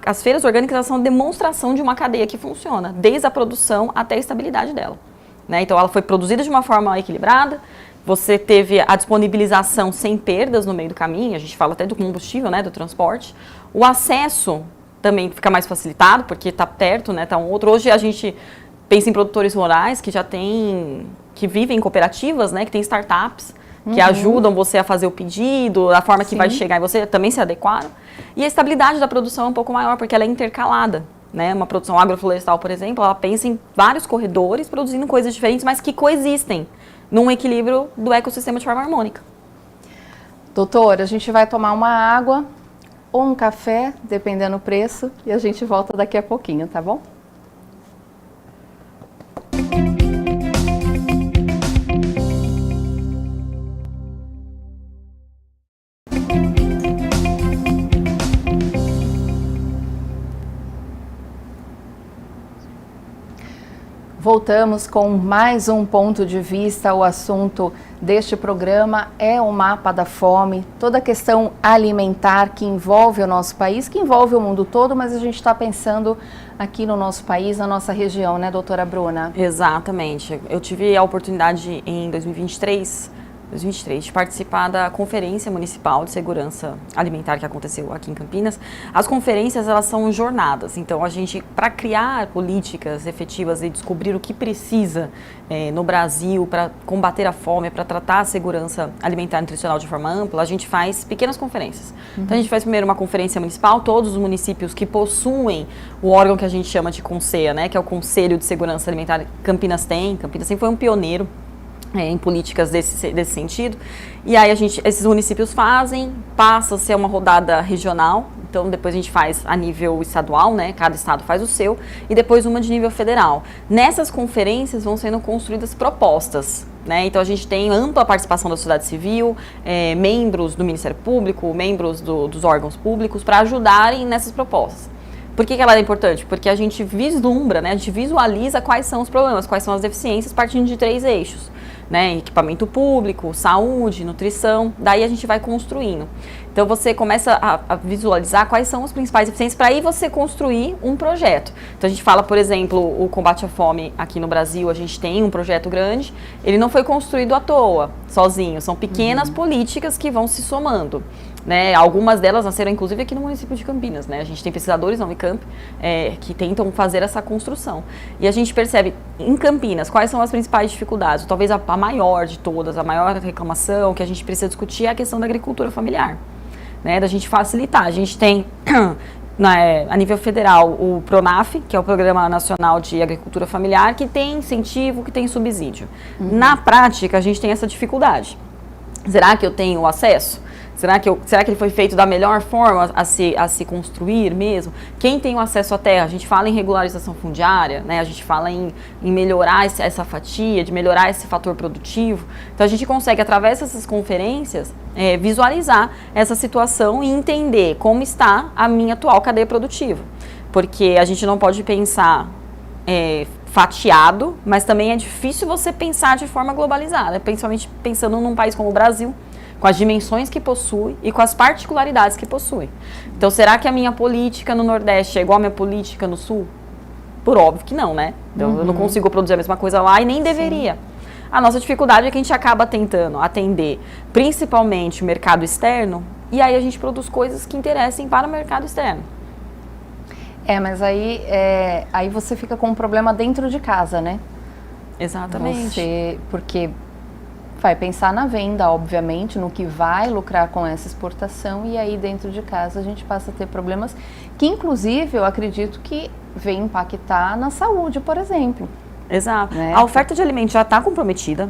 as feiras orgânicas elas são demonstração de uma cadeia que funciona, desde a produção até a estabilidade dela. Né? Então ela foi produzida de uma forma equilibrada, você teve a disponibilização sem perdas no meio do caminho, a gente fala até do combustível, né, do transporte, o acesso também fica mais facilitado, porque está perto, né, tá um outro. Hoje a gente pensa em produtores rurais que vivem em cooperativas, né, que tem startups, que ajudam você a fazer o pedido, a forma que vai chegar e você também se adequar. E a estabilidade da produção é um pouco maior, porque ela é intercalada. Né? Uma produção agroflorestal, por exemplo, ela pensa em vários corredores produzindo coisas diferentes, mas que coexistem num equilíbrio do ecossistema de forma harmônica. Doutora, a gente vai tomar uma água ou um café, dependendo do preço, e a gente volta daqui a pouquinho, tá bom? Voltamos com mais um ponto de vista. O assunto deste programa é o mapa da fome, toda a questão alimentar que envolve o nosso país, que envolve o mundo todo, mas a gente está pensando aqui no nosso país, na nossa região, né, doutora Bruna? Exatamente. Eu tive a oportunidade em 2023, de participar da Conferência Municipal de Segurança Alimentar que aconteceu aqui em Campinas. As conferências, elas são jornadas, então a gente, para criar políticas efetivas e descobrir o que precisa no Brasil para combater a fome, para tratar a segurança alimentar e nutricional de forma ampla, a gente faz pequenas conferências. Então a gente faz primeiro uma conferência municipal, todos os municípios que possuem o órgão que a gente chama de CONSEA, né, que é o Conselho de Segurança Alimentar. Campinas sempre foi um pioneiro em políticas desse sentido. E aí esses municípios passa a ser uma rodada regional, então depois a gente faz a nível estadual, né? Cada estado faz o seu, e depois uma de nível federal. Nessas conferências vão sendo construídas propostas, né? Então a gente tem ampla participação da sociedade civil, membros do Ministério Público, membros dos órgãos públicos, para ajudarem nessas propostas. Por que ela é importante? Porque a gente vislumbra, né? A gente visualiza quais são os problemas, quais são as deficiências, partindo de 3 eixos. né? Equipamento público, saúde, nutrição, daí a gente vai construindo. Então você começa a visualizar quais são os principais deficiências para aí você construir um projeto. Então a gente fala, por exemplo, o combate à fome aqui no Brasil, a gente tem um projeto grande, ele não foi construído à toa, sozinho, são pequenas políticas que vão se somando. Né, algumas delas nasceram inclusive aqui no município de Campinas, né? A gente tem pesquisadores na Unicamp que tentam fazer essa construção. E a gente percebe em Campinas quais são as principais dificuldades. Talvez a maior de todas, a maior reclamação que a gente precisa discutir é a questão da agricultura familiar, né? Da gente facilitar. A gente tem a nível federal o PRONAF, que é o Programa Nacional de Agricultura Familiar, que tem incentivo, que tem subsídio. Na prática, a gente tem essa dificuldade. Será que eu tenho acesso? Será que ele foi feito da melhor forma a se construir mesmo? Quem tem o acesso à terra? A gente fala em regularização fundiária, né? A gente fala em melhorar essa fatia, de melhorar esse fator produtivo. Então a gente consegue, através dessas conferências, visualizar essa situação e entender como está a minha atual cadeia produtiva. Porque a gente não pode pensar fatiado, mas também é difícil você pensar de forma globalizada, principalmente pensando num país como o Brasil, com as dimensões que possui e com as particularidades que possui. Então, será que a minha política no Nordeste é igual a minha política no Sul? Por óbvio que não, né? Então, eu não consigo produzir a mesma coisa lá e nem deveria. A nossa dificuldade é que a gente acaba tentando atender principalmente o mercado externo e aí a gente produz coisas que interessem para o mercado externo. Mas aí você fica com um problema dentro de casa, né? Exatamente. Porque vai pensar na venda, obviamente, no que vai lucrar com essa exportação e aí dentro de casa a gente passa a ter problemas que, inclusive, eu acredito que vem impactar na saúde, por exemplo. Exato. Né? A oferta de alimentos já está comprometida.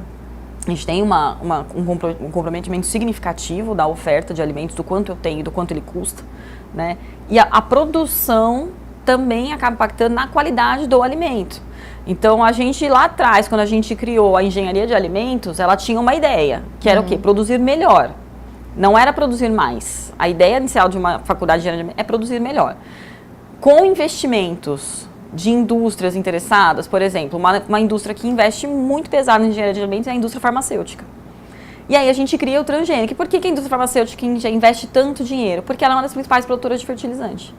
A gente tem um comprometimento significativo da oferta de alimentos, do quanto eu tenho e do quanto ele custa, né? E a produção também acaba impactando na qualidade do alimento. Então, a gente lá atrás, quando a gente criou a engenharia de alimentos, ela tinha uma ideia, que era o quê? Produzir melhor. Não era produzir mais. A ideia inicial de uma faculdade de engenharia de alimentos é produzir melhor. Com investimentos de indústrias interessadas, por exemplo, uma indústria que investe muito pesado em engenharia de alimentos é a indústria farmacêutica. E aí a gente cria o transgênico. E por que a indústria farmacêutica investe tanto dinheiro? Porque ela é uma das principais produtoras de fertilizante.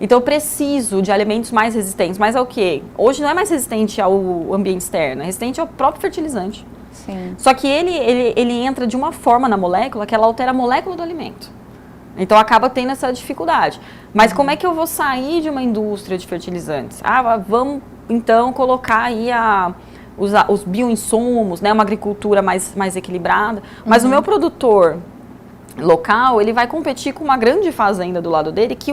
Então eu preciso de alimentos mais resistentes. Mas ao quê? Hoje não é mais resistente ao ambiente externo, é resistente ao próprio fertilizante. Sim. Só que ele entra de uma forma na molécula que ela altera a molécula do alimento. Então acaba tendo essa dificuldade. Mas como é que eu vou sair de uma indústria de fertilizantes? Vamos então colocar aí os bioinsumos, né, uma agricultura mais equilibrada. Mas o meu produtor local, ele vai competir com uma grande fazenda do lado dele que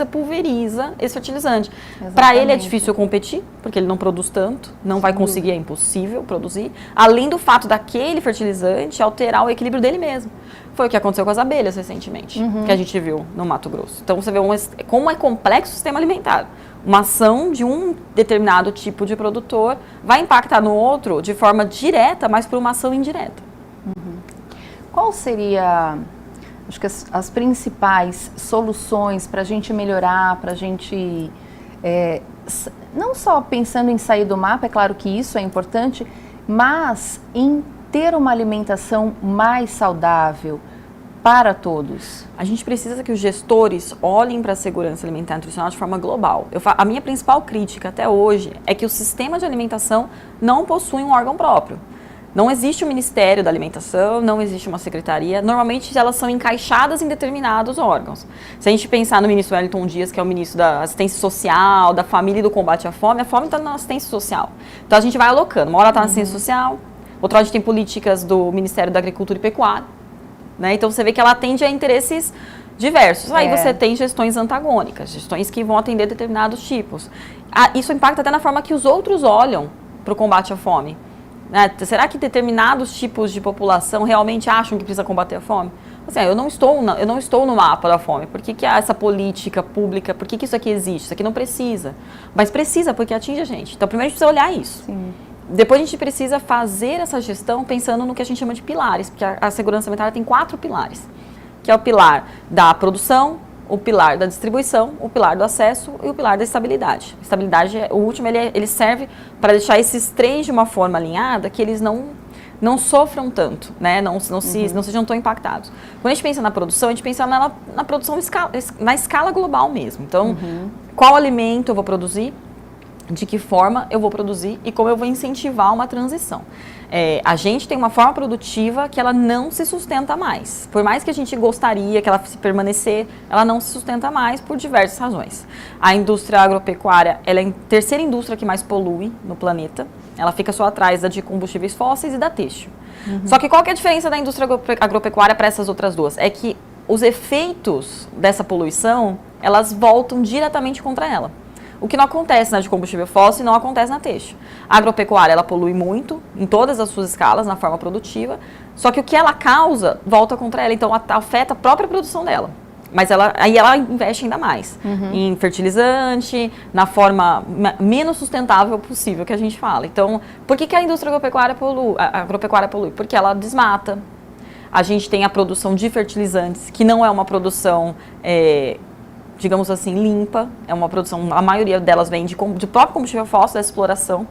pulveriza esse fertilizante. Para ele é difícil competir, porque ele não produz tanto, não vai conseguir, é impossível produzir. Além do fato daquele fertilizante alterar o equilíbrio dele mesmo. Foi o que aconteceu com as abelhas recentemente, que a gente viu no Mato Grosso. Então você vê como é complexo o sistema alimentar. Uma ação de um determinado tipo de produtor vai impactar no outro de forma direta, mas por uma ação indireta. Qual seria, acho que as principais soluções para a gente melhorar, para a gente, não só pensando em sair do mapa, é claro que isso é importante, mas em ter uma alimentação mais saudável para todos? A gente precisa que os gestores olhem para a segurança alimentar e nutricional de forma global. A minha principal crítica até hoje é que o sistema de alimentação não possui um órgão próprio. Não existe um Ministério da Alimentação, não existe uma secretaria. Normalmente elas são encaixadas em determinados órgãos. Se a gente pensar no ministro Wellington Dias, que é o ministro da Assistência Social, da Família e do Combate à Fome, a fome está na assistência social. Então a gente vai alocando. Uma hora está na assistência social, outra hora a gente tem políticas do Ministério da Agricultura e Pecuária. Né? Então você vê que ela atende a interesses diversos. Aí você tem gestões antagônicas, gestões que vão atender determinados tipos. Isso impacta até na forma que os outros olham para o combate à fome. Será que determinados tipos de população realmente acham que precisa combater a fome? Assim, eu não estou no mapa da fome. Por que há essa política pública? Por que isso aqui existe? Isso aqui não precisa. Mas precisa porque atinge a gente. Então, primeiro a gente precisa olhar isso. Sim. Depois a gente precisa fazer essa gestão pensando no que a gente chama de pilares. Porque a segurança alimentar tem 4 pilares. Que é o pilar da produção, o pilar da distribuição, o pilar do acesso e o pilar da estabilidade. A estabilidade, o último, ele serve para deixar esses 3 de uma forma alinhada, que eles não não sofram tanto, né? Não sejam tão impactados. Quando a gente pensa na produção, a gente pensa na produção na escala global mesmo. Então, qual alimento eu vou produzir, de que forma eu vou produzir e como eu vou incentivar uma transição. A gente tem uma forma produtiva que ela não se sustenta mais. Por mais que a gente gostaria que ela se permanecer, ela não se sustenta mais por diversas razões. A indústria agropecuária, ela é a terceira indústria que mais polui no planeta. Ela fica só atrás da de combustíveis fósseis e da têxtil. Só que qual que é a diferença da indústria agropecuária para essas outras duas? É que os efeitos dessa poluição, elas voltam diretamente contra ela. O que não acontece na de combustível fóssil não acontece na têxtil. A agropecuária, ela polui muito, em todas as suas escalas, na forma produtiva, só que o que ela causa volta contra ela, então afeta a própria produção dela. Mas aí ela investe ainda mais em fertilizante, na forma menos sustentável possível que a gente fala. Então, por que a indústria agropecuária polui? Porque ela desmata. A gente tem a produção de fertilizantes, que não é uma produção, digamos assim, limpa. É uma produção, a maioria delas vem de próprio combustível fóssil, da exploração.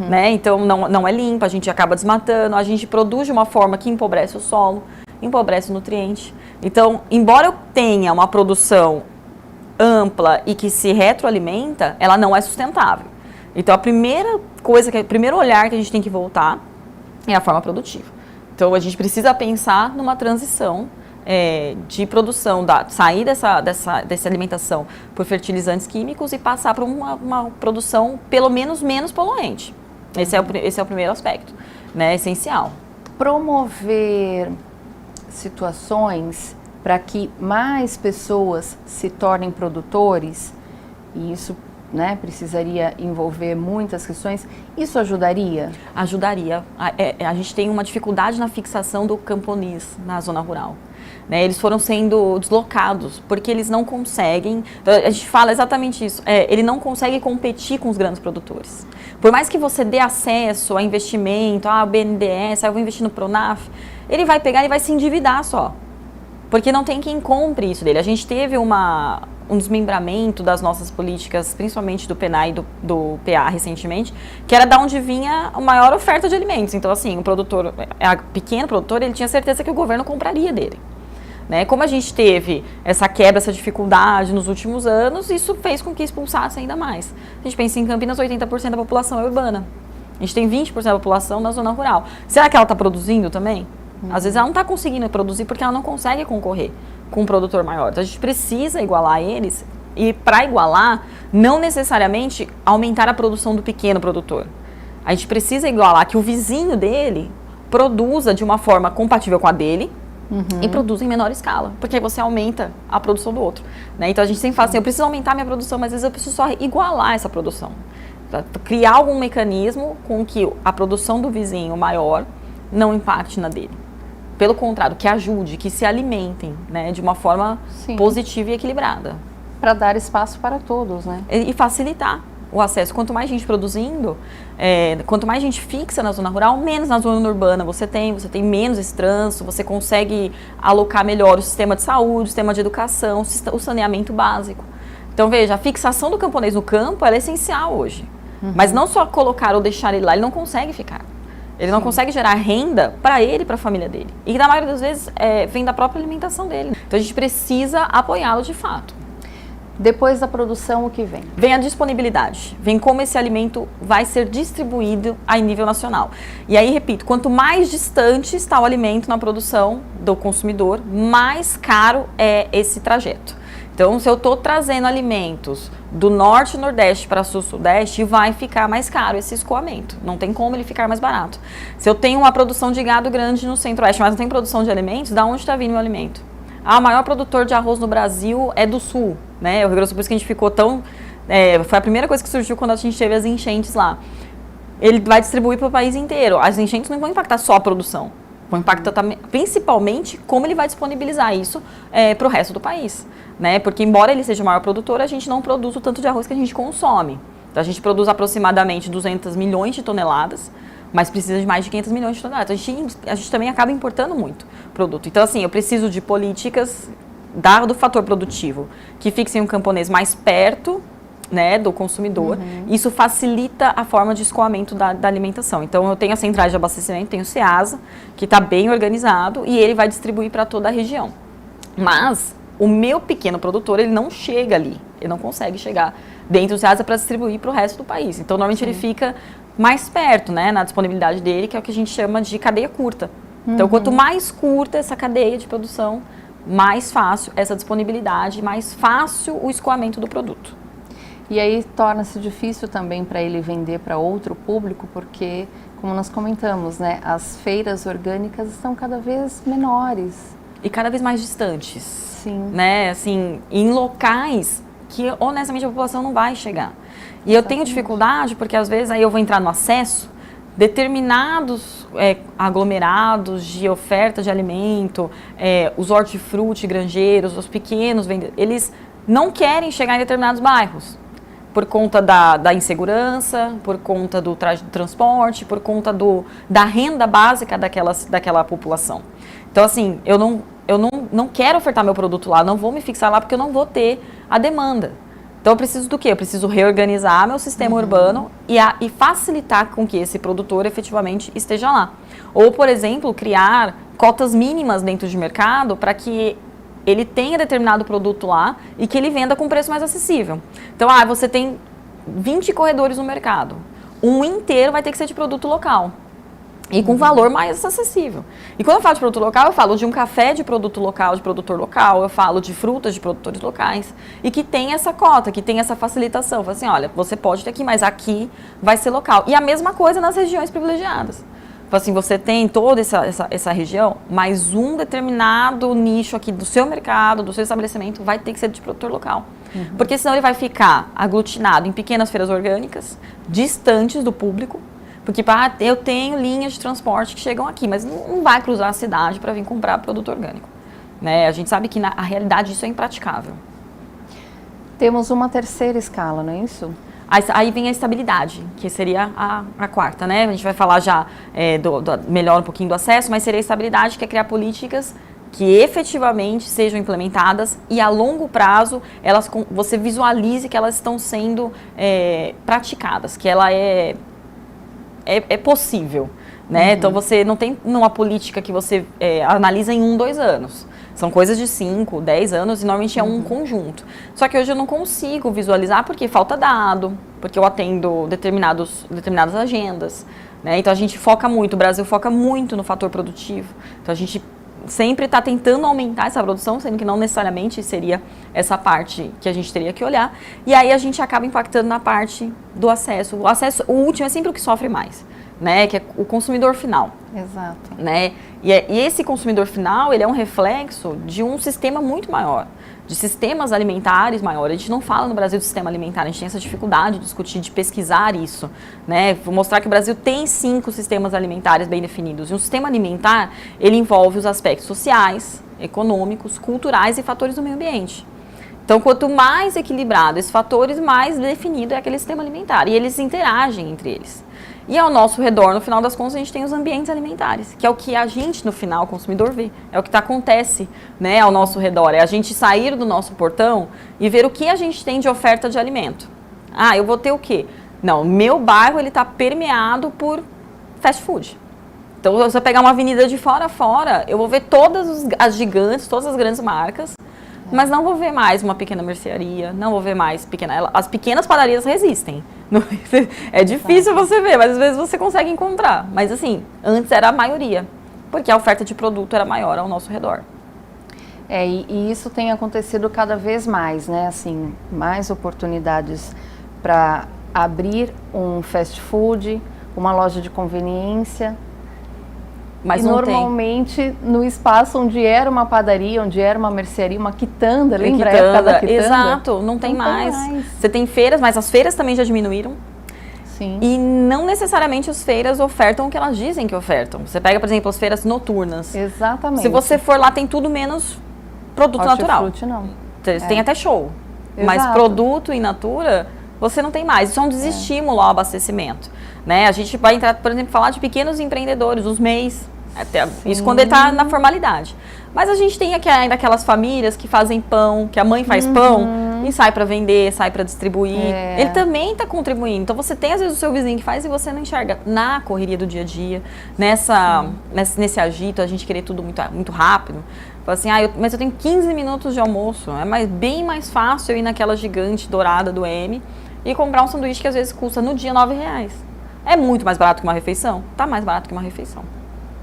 Né? Então, não é limpa, a gente acaba desmatando. A gente produz de uma forma que empobrece o solo, empobrece o nutriente. Então, embora eu tenha uma produção ampla e que se retroalimenta, ela não é sustentável. Então, a primeira coisa, o primeiro olhar que a gente tem que voltar é a forma produtiva. Então, a gente precisa pensar numa transição de produção, sair dessa alimentação por fertilizantes químicos e passar para uma produção pelo menos poluente. Esse é o primeiro aspecto, né, essencial. Promover situações para que mais pessoas se tornem produtores, e isso, né, precisaria envolver muitas questões, isso ajudaria? Ajudaria. A gente tem uma dificuldade na fixação do camponês na zona rural. Né, eles foram sendo deslocados, porque eles não conseguem, a gente fala exatamente isso, ele não consegue competir com os grandes produtores. Por mais que você dê acesso a investimento, a BNDES, eu vou investir no Pronaf, ele vai pegar e vai se endividar só, porque não tem quem compre isso dele. A gente teve um desmembramento das nossas políticas, principalmente do PNAE e do PA recentemente, que era da onde vinha a maior oferta de alimentos. Então, assim, o pequeno produtor, ele tinha certeza que o governo compraria dele. Né? Como a gente teve essa quebra, essa dificuldade nos últimos anos, isso fez com que expulsasse ainda mais. A gente pensa em Campinas, 80% da população é urbana. A gente tem 20% da população na zona rural. Será que ela está produzindo também? Às vezes ela não está conseguindo produzir porque ela não consegue concorrer com um produtor maior. Então a gente precisa igualar eles e, para igualar, não necessariamente aumentar a produção do pequeno produtor. A gente precisa igualar que o vizinho dele produza de uma forma compatível com a dele, e produz em menor escala, porque aí você aumenta a produção do outro. Né? Então a gente sempre fala assim, eu preciso aumentar minha produção, mas às vezes eu preciso só igualar essa produção. Criar algum mecanismo com que a produção do vizinho maior não impacte na dele. Pelo contrário, que ajude, que se alimentem, né, de uma forma positiva e equilibrada. Para dar espaço para todos, né? E facilitar o acesso. Quanto mais gente produzindo, quanto mais gente fixa na zona rural, menos na zona urbana você tem menos esse trânsito, você consegue alocar melhor o sistema de saúde, o sistema de educação, o saneamento básico. Então, veja, a fixação do camponês no campo, ela é essencial hoje. Mas não só colocar ou deixar ele lá, ele não consegue ficar. Ele não consegue gerar renda para ele e para a família dele. E na maioria das vezes vem da própria alimentação dele. Então a gente precisa apoiá-lo de fato. Depois da produção, o que vem? Vem a disponibilidade, vem como esse alimento vai ser distribuído a nível nacional. E aí, repito, quanto mais distante está o alimento na produção do consumidor, mais caro é esse trajeto. Então, se eu estou trazendo alimentos do norte e nordeste para sul-sudeste, vai ficar mais caro esse escoamento. Não tem como ele ficar mais barato. Se eu tenho uma produção de gado grande no centro-oeste, mas não tem produção de alimentos, da onde está vindo o alimento? O maior produtor de arroz no Brasil é do sul, né? O Rio Grande do Sul, por isso que a gente ficou tão... foi a primeira coisa que surgiu quando a gente teve as enchentes lá. Ele vai distribuir para o país inteiro. As enchentes não vão impactar só a produção. Vão impactar também, principalmente, como ele vai disponibilizar isso para o resto do país. Né? Porque, embora ele seja o maior produtor, a gente não produz o tanto de arroz que a gente consome. Então, a gente produz aproximadamente 200 milhões de toneladas, mas precisa de mais de 500 milhões de toneladas. Então, a gente também acaba importando muito produto. Então, assim, eu preciso de políticas do fator produtivo que fixem um camponês mais perto né, do consumidor. Isso facilita a forma de escoamento da alimentação. Então, eu tenho as centrais de abastecimento, tenho o Ceasa, que está bem organizado, e ele vai distribuir para toda a região. Mas o meu pequeno produtor, ele não chega ali, ele não consegue chegar dentro do Ceasa para distribuir para o resto do país. Então, normalmente ele fica mais perto, né, na disponibilidade dele, que é o que a gente chama de cadeia curta. Então, quanto mais curta essa cadeia de produção, mais fácil essa disponibilidade, mais fácil o escoamento do produto. E aí torna-se difícil também para ele vender para outro público, porque, como nós comentamos, né, as feiras orgânicas estão cada vez menores. E cada vez mais distantes. Sim. Né, assim, em locais que, honestamente, a população não vai chegar. E eu tenho dificuldade, porque às vezes aí eu vou entrar no acesso, determinados aglomerados de oferta de alimento, os hortifruti granjeiros, os pequenos vendedores, eles não querem chegar em determinados bairros. Por conta da insegurança, por conta do transporte, por conta da renda básica daquela população. Então, assim, eu não quero ofertar meu produto lá, não vou me fixar lá porque eu não vou ter a demanda. Então, eu preciso do quê? Eu preciso reorganizar meu sistema urbano e facilitar com que esse produtor efetivamente esteja lá. Ou, por exemplo, criar cotas mínimas dentro de mercado para que ele tenha determinado produto lá e que ele venda com preço mais acessível. Então, você tem 20 corredores no mercado. Um inteiro vai ter que ser de produto local. E com valor mais acessível. E quando eu falo de produto local, eu falo de um café de produto local, de produtor local, eu falo de frutas de produtores locais. E que tem essa cota, que tem essa facilitação. Falo assim, olha, você pode ter aqui, mas aqui vai ser local. E a mesma coisa nas regiões privilegiadas. Assim, você tem toda essa região, mas um determinado nicho aqui do seu mercado, do seu estabelecimento, vai ter que ser de produtor local. Porque senão ele vai ficar aglutinado em pequenas feiras orgânicas, distantes do público, porque eu tenho linhas de transporte que chegam aqui, mas não vai cruzar a cidade para vir comprar produto orgânico. Né? A gente sabe que na realidade isso é impraticável. Temos uma terceira escala, não é isso? Aí vem a estabilidade, que seria a quarta, né? A gente vai falar já melhor um pouquinho do acesso, mas seria a estabilidade, que é criar políticas que efetivamente sejam implementadas e a longo prazo você visualize que elas estão sendo praticadas, que ela é possível, né? Então você não tem uma política que você analisa em 1, 2 anos. São coisas de 5, 10 anos e normalmente é um conjunto. Só que hoje eu não consigo visualizar porque falta dado, porque eu atendo determinadas agendas, né? Então a gente foca muito, o Brasil foca muito no fator produtivo. Então a gente sempre está tentando aumentar essa produção, sendo que não necessariamente seria essa parte que a gente teria que olhar. E aí a gente acaba impactando na parte do acesso. O último é sempre o que sofre mais, né? Que é o consumidor final. Exato. Né? E esse consumidor final, ele é um reflexo de um sistema muito maior, de sistemas alimentares maiores. A gente não fala no Brasil de sistema alimentar, a gente tem essa dificuldade de discutir, de pesquisar isso, né? Vou mostrar que o Brasil tem 5 sistemas alimentares bem definidos. E um sistema alimentar, ele envolve os aspectos sociais, econômicos, culturais e fatores do meio ambiente. Então, quanto mais equilibrado esses fatores, mais definido é aquele sistema alimentar. E eles interagem entre eles. E ao nosso redor, no final das contas, a gente tem os ambientes alimentares, que é o que a gente, no final, o consumidor vê. É o que acontece, né, ao nosso redor. É a gente sair do nosso portão e ver o que a gente tem de oferta de alimento. Eu vou ter o quê? Não, meu bairro está permeado por fast food. Então, se eu pegar uma avenida de fora a fora, eu vou ver todas as gigantes, todas as grandes marcas, mas não vou ver mais uma pequena mercearia, não vou ver mais as pequenas padarias resistem. É difícil você ver, mas às vezes você consegue encontrar. Mas assim, antes era a maioria, porque a oferta de produto era maior ao nosso redor. E isso tem acontecido cada vez mais, né? Assim, mais oportunidades para abrir um fast food, uma loja de conveniência. Mas normalmente no espaço onde era uma padaria, onde era uma mercearia, uma quitanda, lembra a época da quitanda? Exato, não tem mais. Você tem feiras, mas as feiras também já diminuíram. Sim. E não necessariamente as feiras ofertam o que elas dizem que ofertam. Você pega, por exemplo, as feiras noturnas. Exatamente. Se você for lá, tem tudo menos produto natural. Hortifruti, não. Tem até show. Exato. Mas produto in natura, você não tem mais. Isso é um desestímulo ao abastecimento. Né? A gente vai entrar, por exemplo, falar de pequenos empreendedores, os MEIs. Isso quando ele está na formalidade. Mas a gente tem aqui ainda aquelas famílias que fazem pão, que a mãe faz pão e sai para vender, sai para distribuir. Ele também está contribuindo. Então você tem às vezes o seu vizinho que faz e você não enxerga. Na correria do dia a dia, nesse agito, a gente querer tudo muito rápido. Fala assim, mas eu tenho 15 minutos de almoço. É bem mais fácil eu ir naquela gigante dourada do M e comprar um sanduíche que às vezes custa no dia R$9. É muito mais barato que uma refeição? Tá mais barato que uma refeição,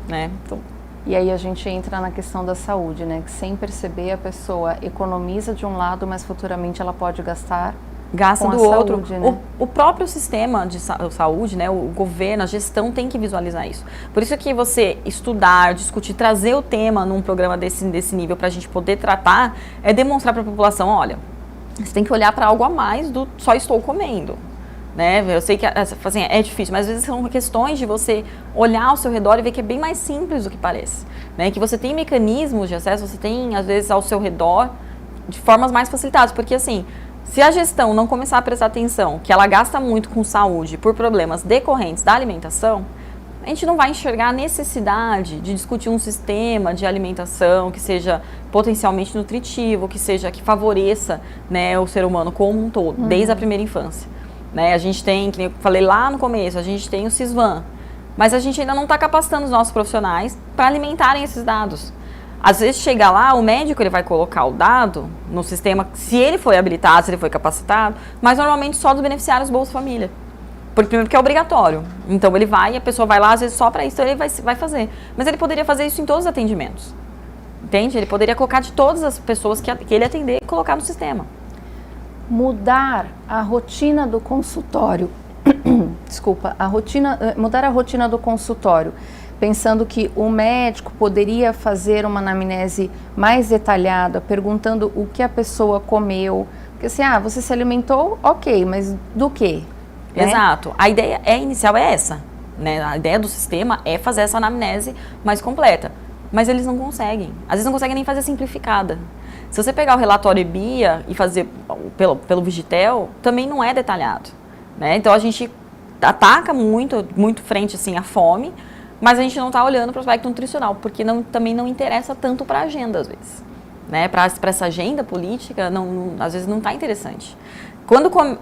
né? Então, e aí a gente entra na questão da saúde, né? Que sem perceber a pessoa economiza de um lado, mas futuramente ela pode gastar gasta com do a outro. Saúde, né? O próprio sistema de saúde, né? O governo, a gestão tem que visualizar isso. Por isso que você estudar, discutir, trazer o tema num programa desse nível para a gente poder tratar, é demonstrar para a população, olha, você tem que olhar para algo a mais do só estou comendo. Né? Eu sei que assim, é difícil, mas às vezes são questões de você olhar ao seu redor e ver que é bem mais simples do que parece. Né? Que você tem mecanismos de acesso, você tem às vezes ao seu redor de formas mais facilitadas. Porque assim, se a gestão não começar a prestar atenção que ela gasta muito com saúde por problemas decorrentes da alimentação, a gente não vai enxergar a necessidade de discutir um sistema de alimentação que seja potencialmente nutritivo, que favoreça, né, o ser humano como um todo, desde a primeira infância. Né, a gente tem, que eu falei lá no começo, a gente tem o Sisvan, mas a gente ainda não está capacitando os nossos profissionais para alimentarem esses dados. Às vezes chega lá, o médico ele vai colocar o dado no sistema, se ele foi habilitado, se ele foi capacitado, mas normalmente só dos beneficiários Bolsa Família. Primeiro porque é obrigatório, então ele vai e a pessoa vai lá às vezes só para isso, então ele vai fazer. Mas ele poderia fazer isso em todos os atendimentos, entende? Ele poderia colocar de todas as pessoas que ele atender e colocar no sistema. Mudar a rotina do consultório, mudar a rotina do consultório, pensando que o médico poderia fazer uma anamnese mais detalhada, perguntando o que a pessoa comeu, porque assim, você se alimentou, ok, mas do quê? Né? Exato, a ideia inicial é essa, né? A ideia do sistema é fazer essa anamnese mais completa, mas eles não conseguem, às vezes não conseguem nem fazer simplificada. Se você pegar o relatório EBIA e fazer pelo Vigitel, também não é detalhado. Né? Então a gente ataca muito frente assim, à fome, mas a gente não está olhando para o aspecto nutricional, porque também não interessa tanto para a agenda às vezes. Né? Para essa agenda política, às vezes não está interessante.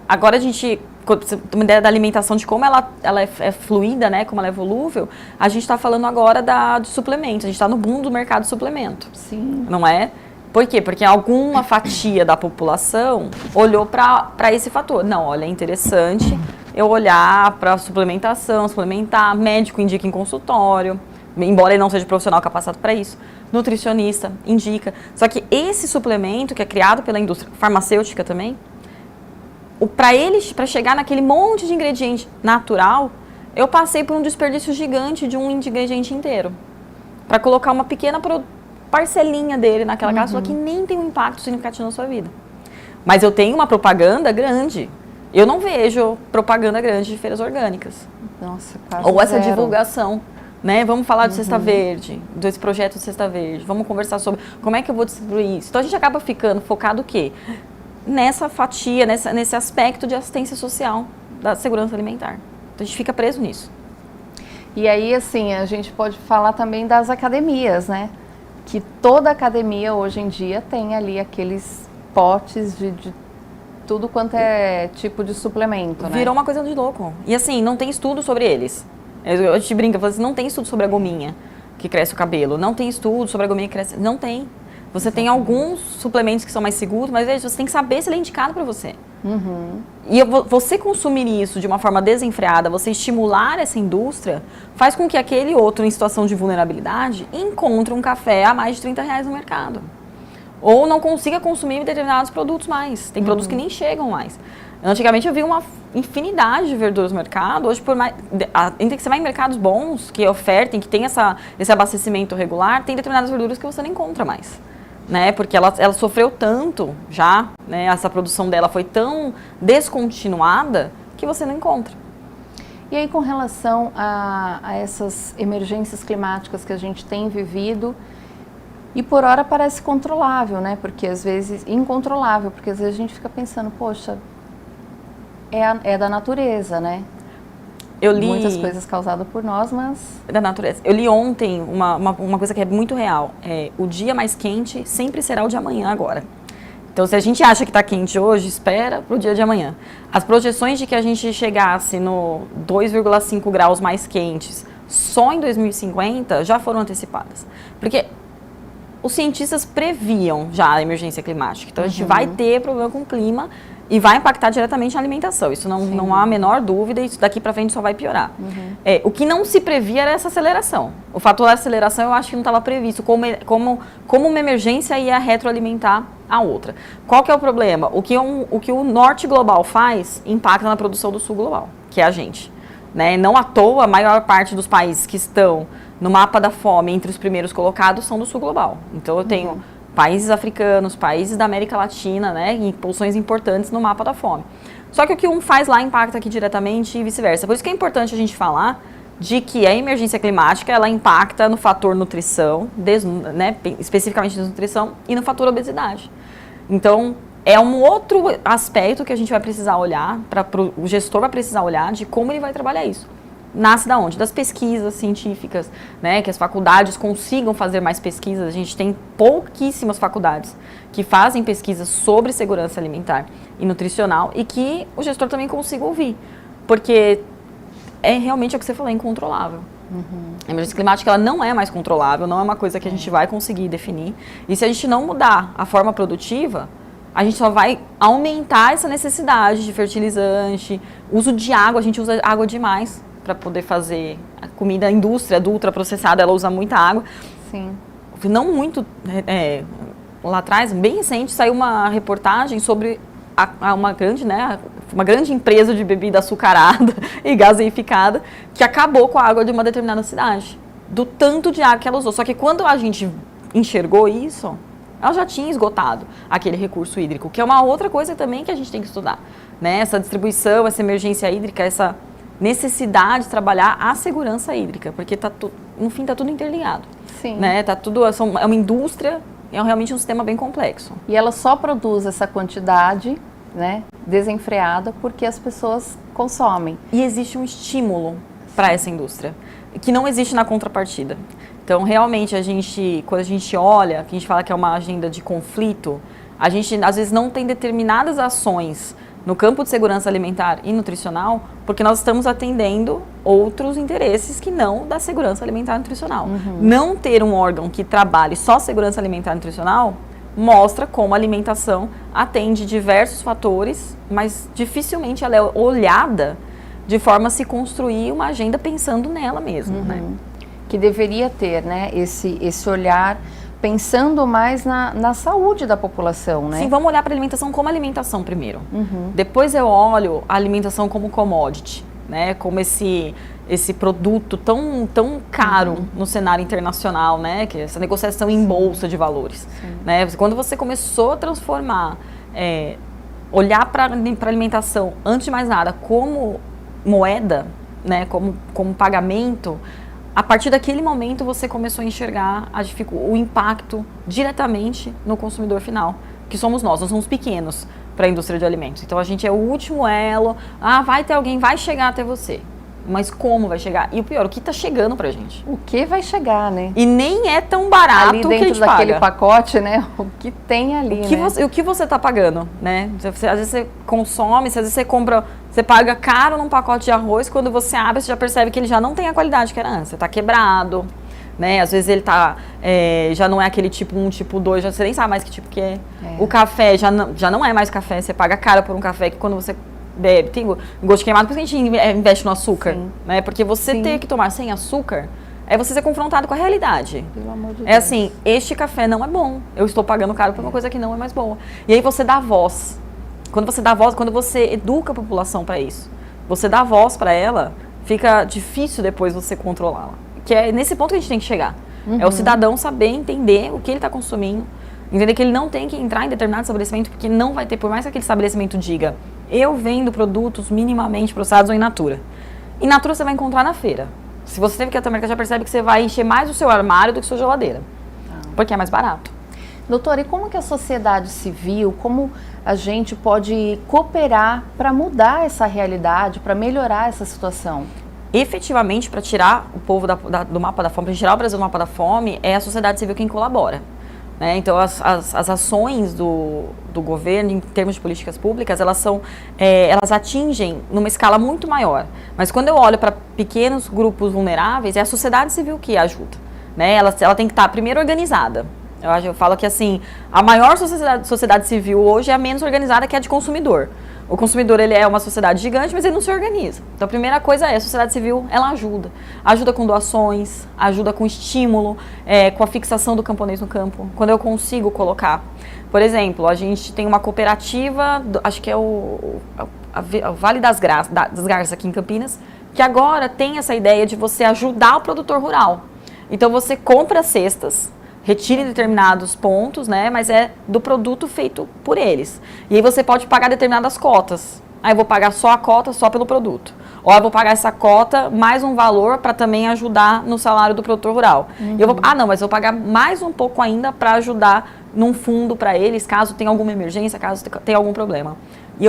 Agora a gente, quando você tem uma ideia da alimentação, de como ela é fluida, né? Como ela é volúvel, a gente está falando agora de suplementos, a gente está no boom do mercado de suplemento. Sim. Não é? Por quê? Porque alguma fatia da população olhou para esse fator. Não, olha, é interessante eu olhar para suplementação, suplementar, médico indica em consultório, embora ele não seja profissional capacitado para isso, nutricionista indica. Só que esse suplemento que é criado pela indústria farmacêutica também, para chegar naquele monte de ingrediente natural, eu passei por um desperdício gigante de um ingrediente inteiro. Para colocar uma pequena parcelinha dele naquela cápsula que nem tem um impacto significativo na sua vida. Mas eu tenho uma propaganda grande. Eu não vejo propaganda grande de feiras orgânicas. Nossa, quase ou essa zero. Divulgação. Né? Vamos falar de Cesta Verde, desse projeto de Cesta Verde. Vamos conversar sobre como é que eu vou distribuir isso. Então a gente acaba ficando focado o quê? Nessa fatia, nesse aspecto de assistência social da segurança alimentar. Então a gente fica preso nisso. E aí, assim, a gente pode falar também das academias, né? Que toda academia hoje em dia tem ali aqueles potes de tudo quanto é tipo de suplemento, né? Virou uma coisa de louco. E assim, não tem estudo sobre eles. A gente brinca, fala assim, não tem estudo sobre a gominha que cresce o cabelo, não tem estudo sobre a gominha que cresce... Não tem. Você tem alguns suplementos que são mais seguros, mas veja, você tem que saber se ele é indicado para você. E você consumir isso de uma forma desenfreada, você estimular essa indústria, faz com que aquele outro em situação de vulnerabilidade encontre um café a mais de R$30 no mercado. Ou não consiga consumir determinados produtos mais. Tem produtos que nem chegam mais. Antigamente eu vi uma infinidade de verduras no mercado. Hoje, ainda que você vá em mercados bons, que ofertem, que tem esse abastecimento regular, tem determinadas verduras que você não encontra mais. Né? Porque ela sofreu tanto já, né? Essa produção dela foi tão descontinuada que você não encontra. E aí, com relação a essas emergências climáticas que a gente tem vivido, e por hora parece controlável, né? Porque às vezes, incontrolável, porque às vezes a gente fica pensando, poxa, é da natureza, né? Eu li... Muitas coisas causadas por nós, mas... Da natureza. Eu li ontem uma coisa que é muito real. O dia mais quente sempre será o de amanhã agora. Então, se a gente acha que está quente hoje, espera para o dia de amanhã. As projeções de que a gente chegasse no 2,5 graus mais quentes só em 2050 já foram antecipadas. Porque os cientistas previam já a emergência climática. Então, a gente vai ter problema com o clima e vai impactar diretamente a alimentação. Isso não há a menor dúvida, e isso daqui para frente só vai piorar. O que não se previa era essa aceleração. O fator da aceleração eu acho que não estava previsto, como uma emergência ia retroalimentar a outra. Qual que é o problema? O que o norte global faz impacta na produção do sul global, que é a gente. Né? Não à toa, a maior parte dos países que estão no mapa da fome entre os primeiros colocados são do sul global. Então eu tenho países africanos, países da América Latina, né, em posições importantes no mapa da fome. Só que o que um faz lá impacta aqui diretamente e vice-versa. Por isso que é importante a gente falar de que a emergência climática, ela impacta no fator nutrição, né, especificamente desnutrição, e no fator obesidade. Então, é um outro aspecto que a gente vai precisar olhar, o gestor vai precisar olhar de como ele vai trabalhar isso. Nasce da onde? Das pesquisas científicas, né? Que as faculdades consigam fazer mais pesquisas. A gente tem pouquíssimas faculdades que fazem pesquisas sobre segurança alimentar e nutricional e que o gestor também consiga ouvir. Porque é realmente o que você falou, é incontrolável. A emergência climática ela não é mais controlável, não é uma coisa que a gente vai conseguir definir. E se a gente não mudar a forma produtiva, a gente só vai aumentar essa necessidade de fertilizante, uso de água, a gente usa água demais para poder fazer a comida, a indústria do ultraprocessado, ela usa muita água. Sim. Não muito, lá atrás, bem recente, saiu uma reportagem sobre uma grande empresa de bebida açucarada e gaseificada que acabou com a água de uma determinada cidade, do tanto de água que ela usou. Só que quando a gente enxergou isso, ela já tinha esgotado aquele recurso hídrico, que é uma outra coisa também que a gente tem que estudar, né? Essa distribuição, essa emergência hídrica, essa necessidade de trabalhar a segurança hídrica, porque no fim está tudo interligado. Sim. Né? É uma indústria, é realmente um sistema bem complexo. E ela só produz essa quantidade, né, desenfreada porque as pessoas consomem. E existe um estímulo para essa indústria, que não existe na contrapartida. Então, realmente, quando a gente olha, que a gente fala que é uma agenda de conflito, a gente, às vezes, não tem determinadas ações no campo de segurança alimentar e nutricional, porque nós estamos atendendo outros interesses que não da segurança alimentar e nutricional. Não ter um órgão que trabalhe só segurança alimentar e nutricional mostra como a alimentação atende diversos fatores, mas dificilmente ela é olhada de forma a se construir uma agenda pensando nela mesma, né? Que deveria ter, né, esse olhar pensando mais na saúde da população, né? Sim, vamos olhar para a alimentação como alimentação primeiro. Depois eu olho a alimentação como commodity, né? Como esse produto tão caro no cenário internacional, né? Que é essa negociação em bolsa de valores. Né? Quando você começou a transformar, olhar para a alimentação, antes de mais nada, como moeda, né? Como pagamento, a partir daquele momento você começou a enxergar o impacto diretamente no consumidor final, que somos nós somos pequenos para a indústria de alimentos. Então a gente é o último elo, vai ter alguém, vai chegar até você. Mas como vai chegar? E o pior, o que está chegando pra gente? O que vai chegar, né? E nem é tão barato ali que a gente daquele paga. Pacote, né? O que tem ali, o que você está pagando, né? Às vezes você consome, às vezes você compra, você paga caro num pacote de arroz, quando você abre, você já percebe que ele já não tem a qualidade que era antes. Você está quebrado, né? Às vezes ele já não é aquele tipo 1, tipo 2, você nem sabe mais que tipo que é. O café já não é mais café, você paga caro por um café que quando você bebe, tem gosto queimado, por isso a gente investe no açúcar, né? Porque você ter que tomar sem açúcar é você ser confrontado com a realidade. Pelo amor de Deus. Assim, este café não é bom, eu estou pagando caro por uma coisa que não é mais boa. E aí você dá voz. Quando você dá voz, quando você educa a população para isso, você dá voz para ela, fica difícil depois você controlá-la. Que é nesse ponto que a gente tem que chegar. É o cidadão saber entender o que ele está consumindo, entender que ele não tem que entrar em determinado estabelecimento, porque não vai ter, por mais que aquele estabelecimento diga: eu vendo produtos minimamente processados ou in natura. In natura você vai encontrar na feira. Se você teve que ir até o mercado, já percebe que você vai encher mais o seu armário do que a sua geladeira. Porque é mais barato. Doutora, e como que a sociedade civil, como a gente pode cooperar para mudar essa realidade, para melhorar essa situação? Efetivamente, para tirar o povo do mapa da fome, para tirar o Brasil do mapa da fome, é a sociedade civil quem colabora. né? Então, as ações do governo, em termos de políticas públicas, elas atingem numa escala muito maior. Mas quando eu olho para pequenos grupos vulneráveis, é a sociedade civil que ajuda, né? Ela tem que estar, primeiro, organizada. Eu falo que, assim, a maior sociedade civil hoje é a menos organizada, que é a de consumidor. O consumidor, ele é uma sociedade gigante, mas ele não se organiza. Então, a primeira coisa é, a sociedade civil, ela ajuda. Ajuda com doações, ajuda com estímulo, com a fixação do camponês no campo. Quando eu consigo colocar. Por exemplo, a gente tem uma cooperativa, acho que é o Vale das Garças aqui em Campinas, que agora tem essa ideia de você ajudar o produtor rural. Então, você compra cestas, retire determinados pontos, né? Mas é do produto feito por eles. E aí você pode pagar determinadas cotas. Aí eu vou pagar só a cota, só pelo produto. Ou eu vou pagar essa cota mais um valor para também ajudar no salário do produtor rural. E eu vou, mas eu vou pagar mais um pouco ainda para ajudar num fundo para eles, caso tenha alguma emergência, caso tenha algum problema. E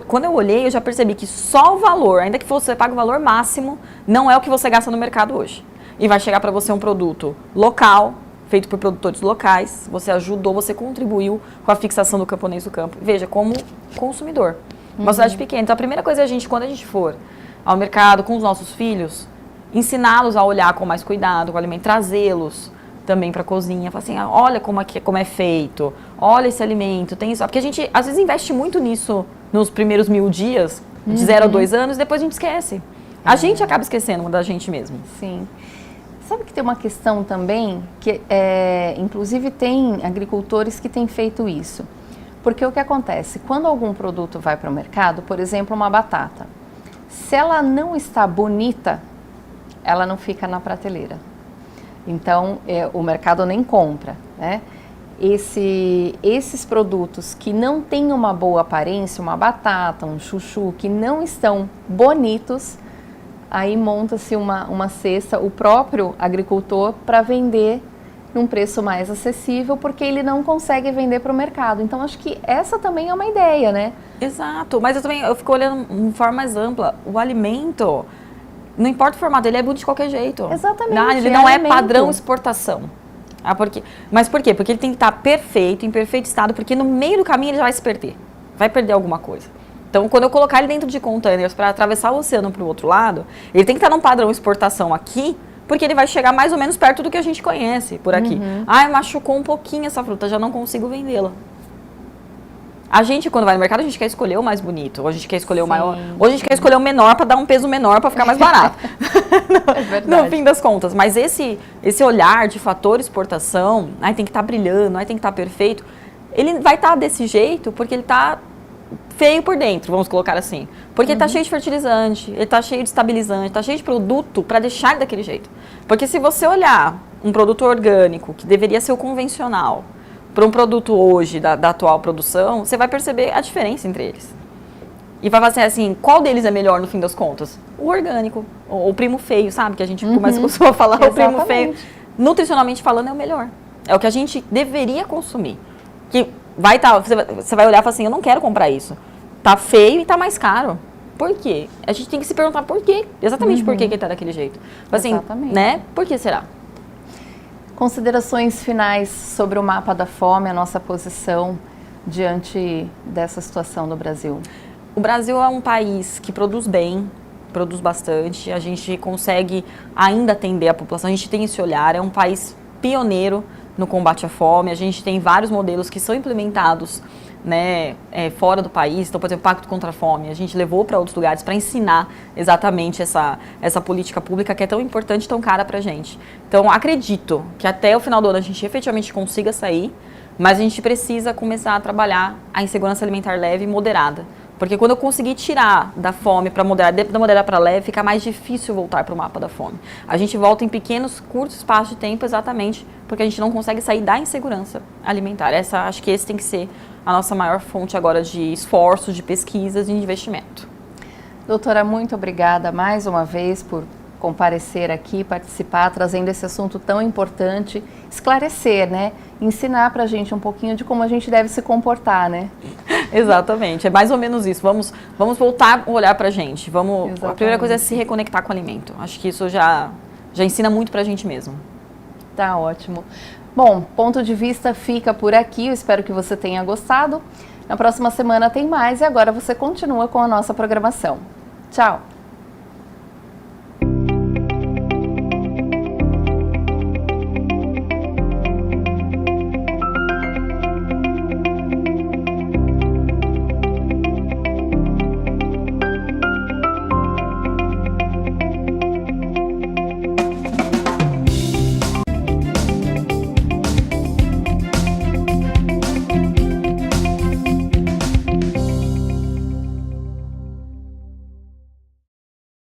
quando eu olhei, eu já percebi que só o valor, ainda que você pague o valor máximo, não é o que você gasta no mercado hoje. E vai chegar para você um produto local, feito por produtores locais, você ajudou, você contribuiu com a fixação do camponês do campo. Veja, como consumidor, uma cidade pequena. Então, a primeira coisa é quando a gente for ao mercado com os nossos filhos, ensiná-los a olhar com mais cuidado, com o alimento, trazê-los também para a cozinha, falar assim, olha como é feito, olha esse alimento, tem isso. Porque a gente, às vezes, investe muito nisso nos primeiros 1000 dias, de 0 a 2 anos, depois a gente esquece. A gente acaba esquecendo da gente mesmo. Sim. Sabe que tem uma questão também, que inclusive tem agricultores que têm feito isso. Porque o que acontece? Quando algum produto vai para o mercado, por exemplo, uma batata, se ela não está bonita, ela não fica na prateleira. Então, o mercado nem compra, né? Esses produtos que não têm uma boa aparência, uma batata, um chuchu, que não estão bonitos, aí monta-se uma cesta, o próprio agricultor, para vender num preço mais acessível, porque ele não consegue vender para o mercado. Então, acho que essa também é uma ideia, né? Exato, mas eu fico olhando de forma mais ampla. O alimento, não importa o formato, ele é bonito de qualquer jeito. Exatamente. Ele não é padrão exportação. Mas por quê? Porque ele tem que estar perfeito, em perfeito estado, porque no meio do caminho ele já vai se perder. Vai perder alguma coisa. Então, quando eu colocar ele dentro de containers para atravessar o oceano para o outro lado, ele tem que estar num padrão exportação aqui, porque ele vai chegar mais ou menos perto do que a gente conhece por aqui. Machucou um pouquinho essa fruta, já não consigo vendê-la. A gente, quando vai no mercado, a gente quer escolher o mais bonito, ou a gente quer escolher o maior, ou a gente quer escolher o menor para dar um peso menor para ficar mais barato. No fim das contas. Mas esse olhar de fator exportação, tem que estar brilhando, tem que estar perfeito, ele vai estar desse jeito porque ele está feio por dentro, vamos colocar assim. Porque ele está cheio de fertilizante, ele está cheio de estabilizante, está cheio de produto para deixar ele daquele jeito. Porque se você olhar um produto orgânico, que deveria ser o convencional, para um produto hoje da atual produção, você vai perceber a diferença entre eles. E vai fazer assim, qual deles é melhor no fim das contas? O orgânico, o primo feio, sabe? Que a gente começou a falar, o primo feio. Nutricionalmente falando, é o melhor. É o que a gente deveria consumir. Que você vai olhar e falar assim, eu não quero comprar isso. Tá feio e tá mais caro. Por quê? A gente tem que se perguntar por quê. Exatamente por que ele tá daquele jeito. Assim, né? Por que será? Considerações finais sobre o mapa da fome, a nossa posição diante dessa situação do Brasil. O Brasil é um país que produz bem, produz bastante. A gente consegue ainda atender a população. A gente tem esse olhar. É um país pioneiro no combate à fome. A gente tem vários modelos que são implementados, né, fora do país. Então, por exemplo, o Pacto contra a Fome, a gente levou para outros lugares para ensinar exatamente essa política pública que é tão importante, tão cara para a gente. Então, acredito que até o final do ano a gente efetivamente consiga sair, mas a gente precisa começar a trabalhar a insegurança alimentar leve e moderada. Porque quando eu conseguir tirar da fome para moderar, da moderar para leve, fica mais difícil voltar para o mapa da fome. A gente volta em pequenos, curtos espaços de tempo exatamente porque a gente não consegue sair da insegurança alimentar. Acho que esse tem que ser a nossa maior fonte agora de esforços, de pesquisas e de investimento. Doutora, muito obrigada mais uma vez por comparecer aqui, participar, trazendo esse assunto tão importante, esclarecer, né? Ensinar pra gente um pouquinho de como a gente deve se comportar, né? Exatamente, é mais ou menos isso. Vamos voltar a olhar pra gente. A primeira coisa é se reconectar com o alimento. Acho que isso já ensina muito pra gente mesmo. Tá ótimo. Bom, Ponto de Vista fica por aqui, eu espero que você tenha gostado. Na próxima semana tem mais e agora você continua com a nossa programação. Tchau!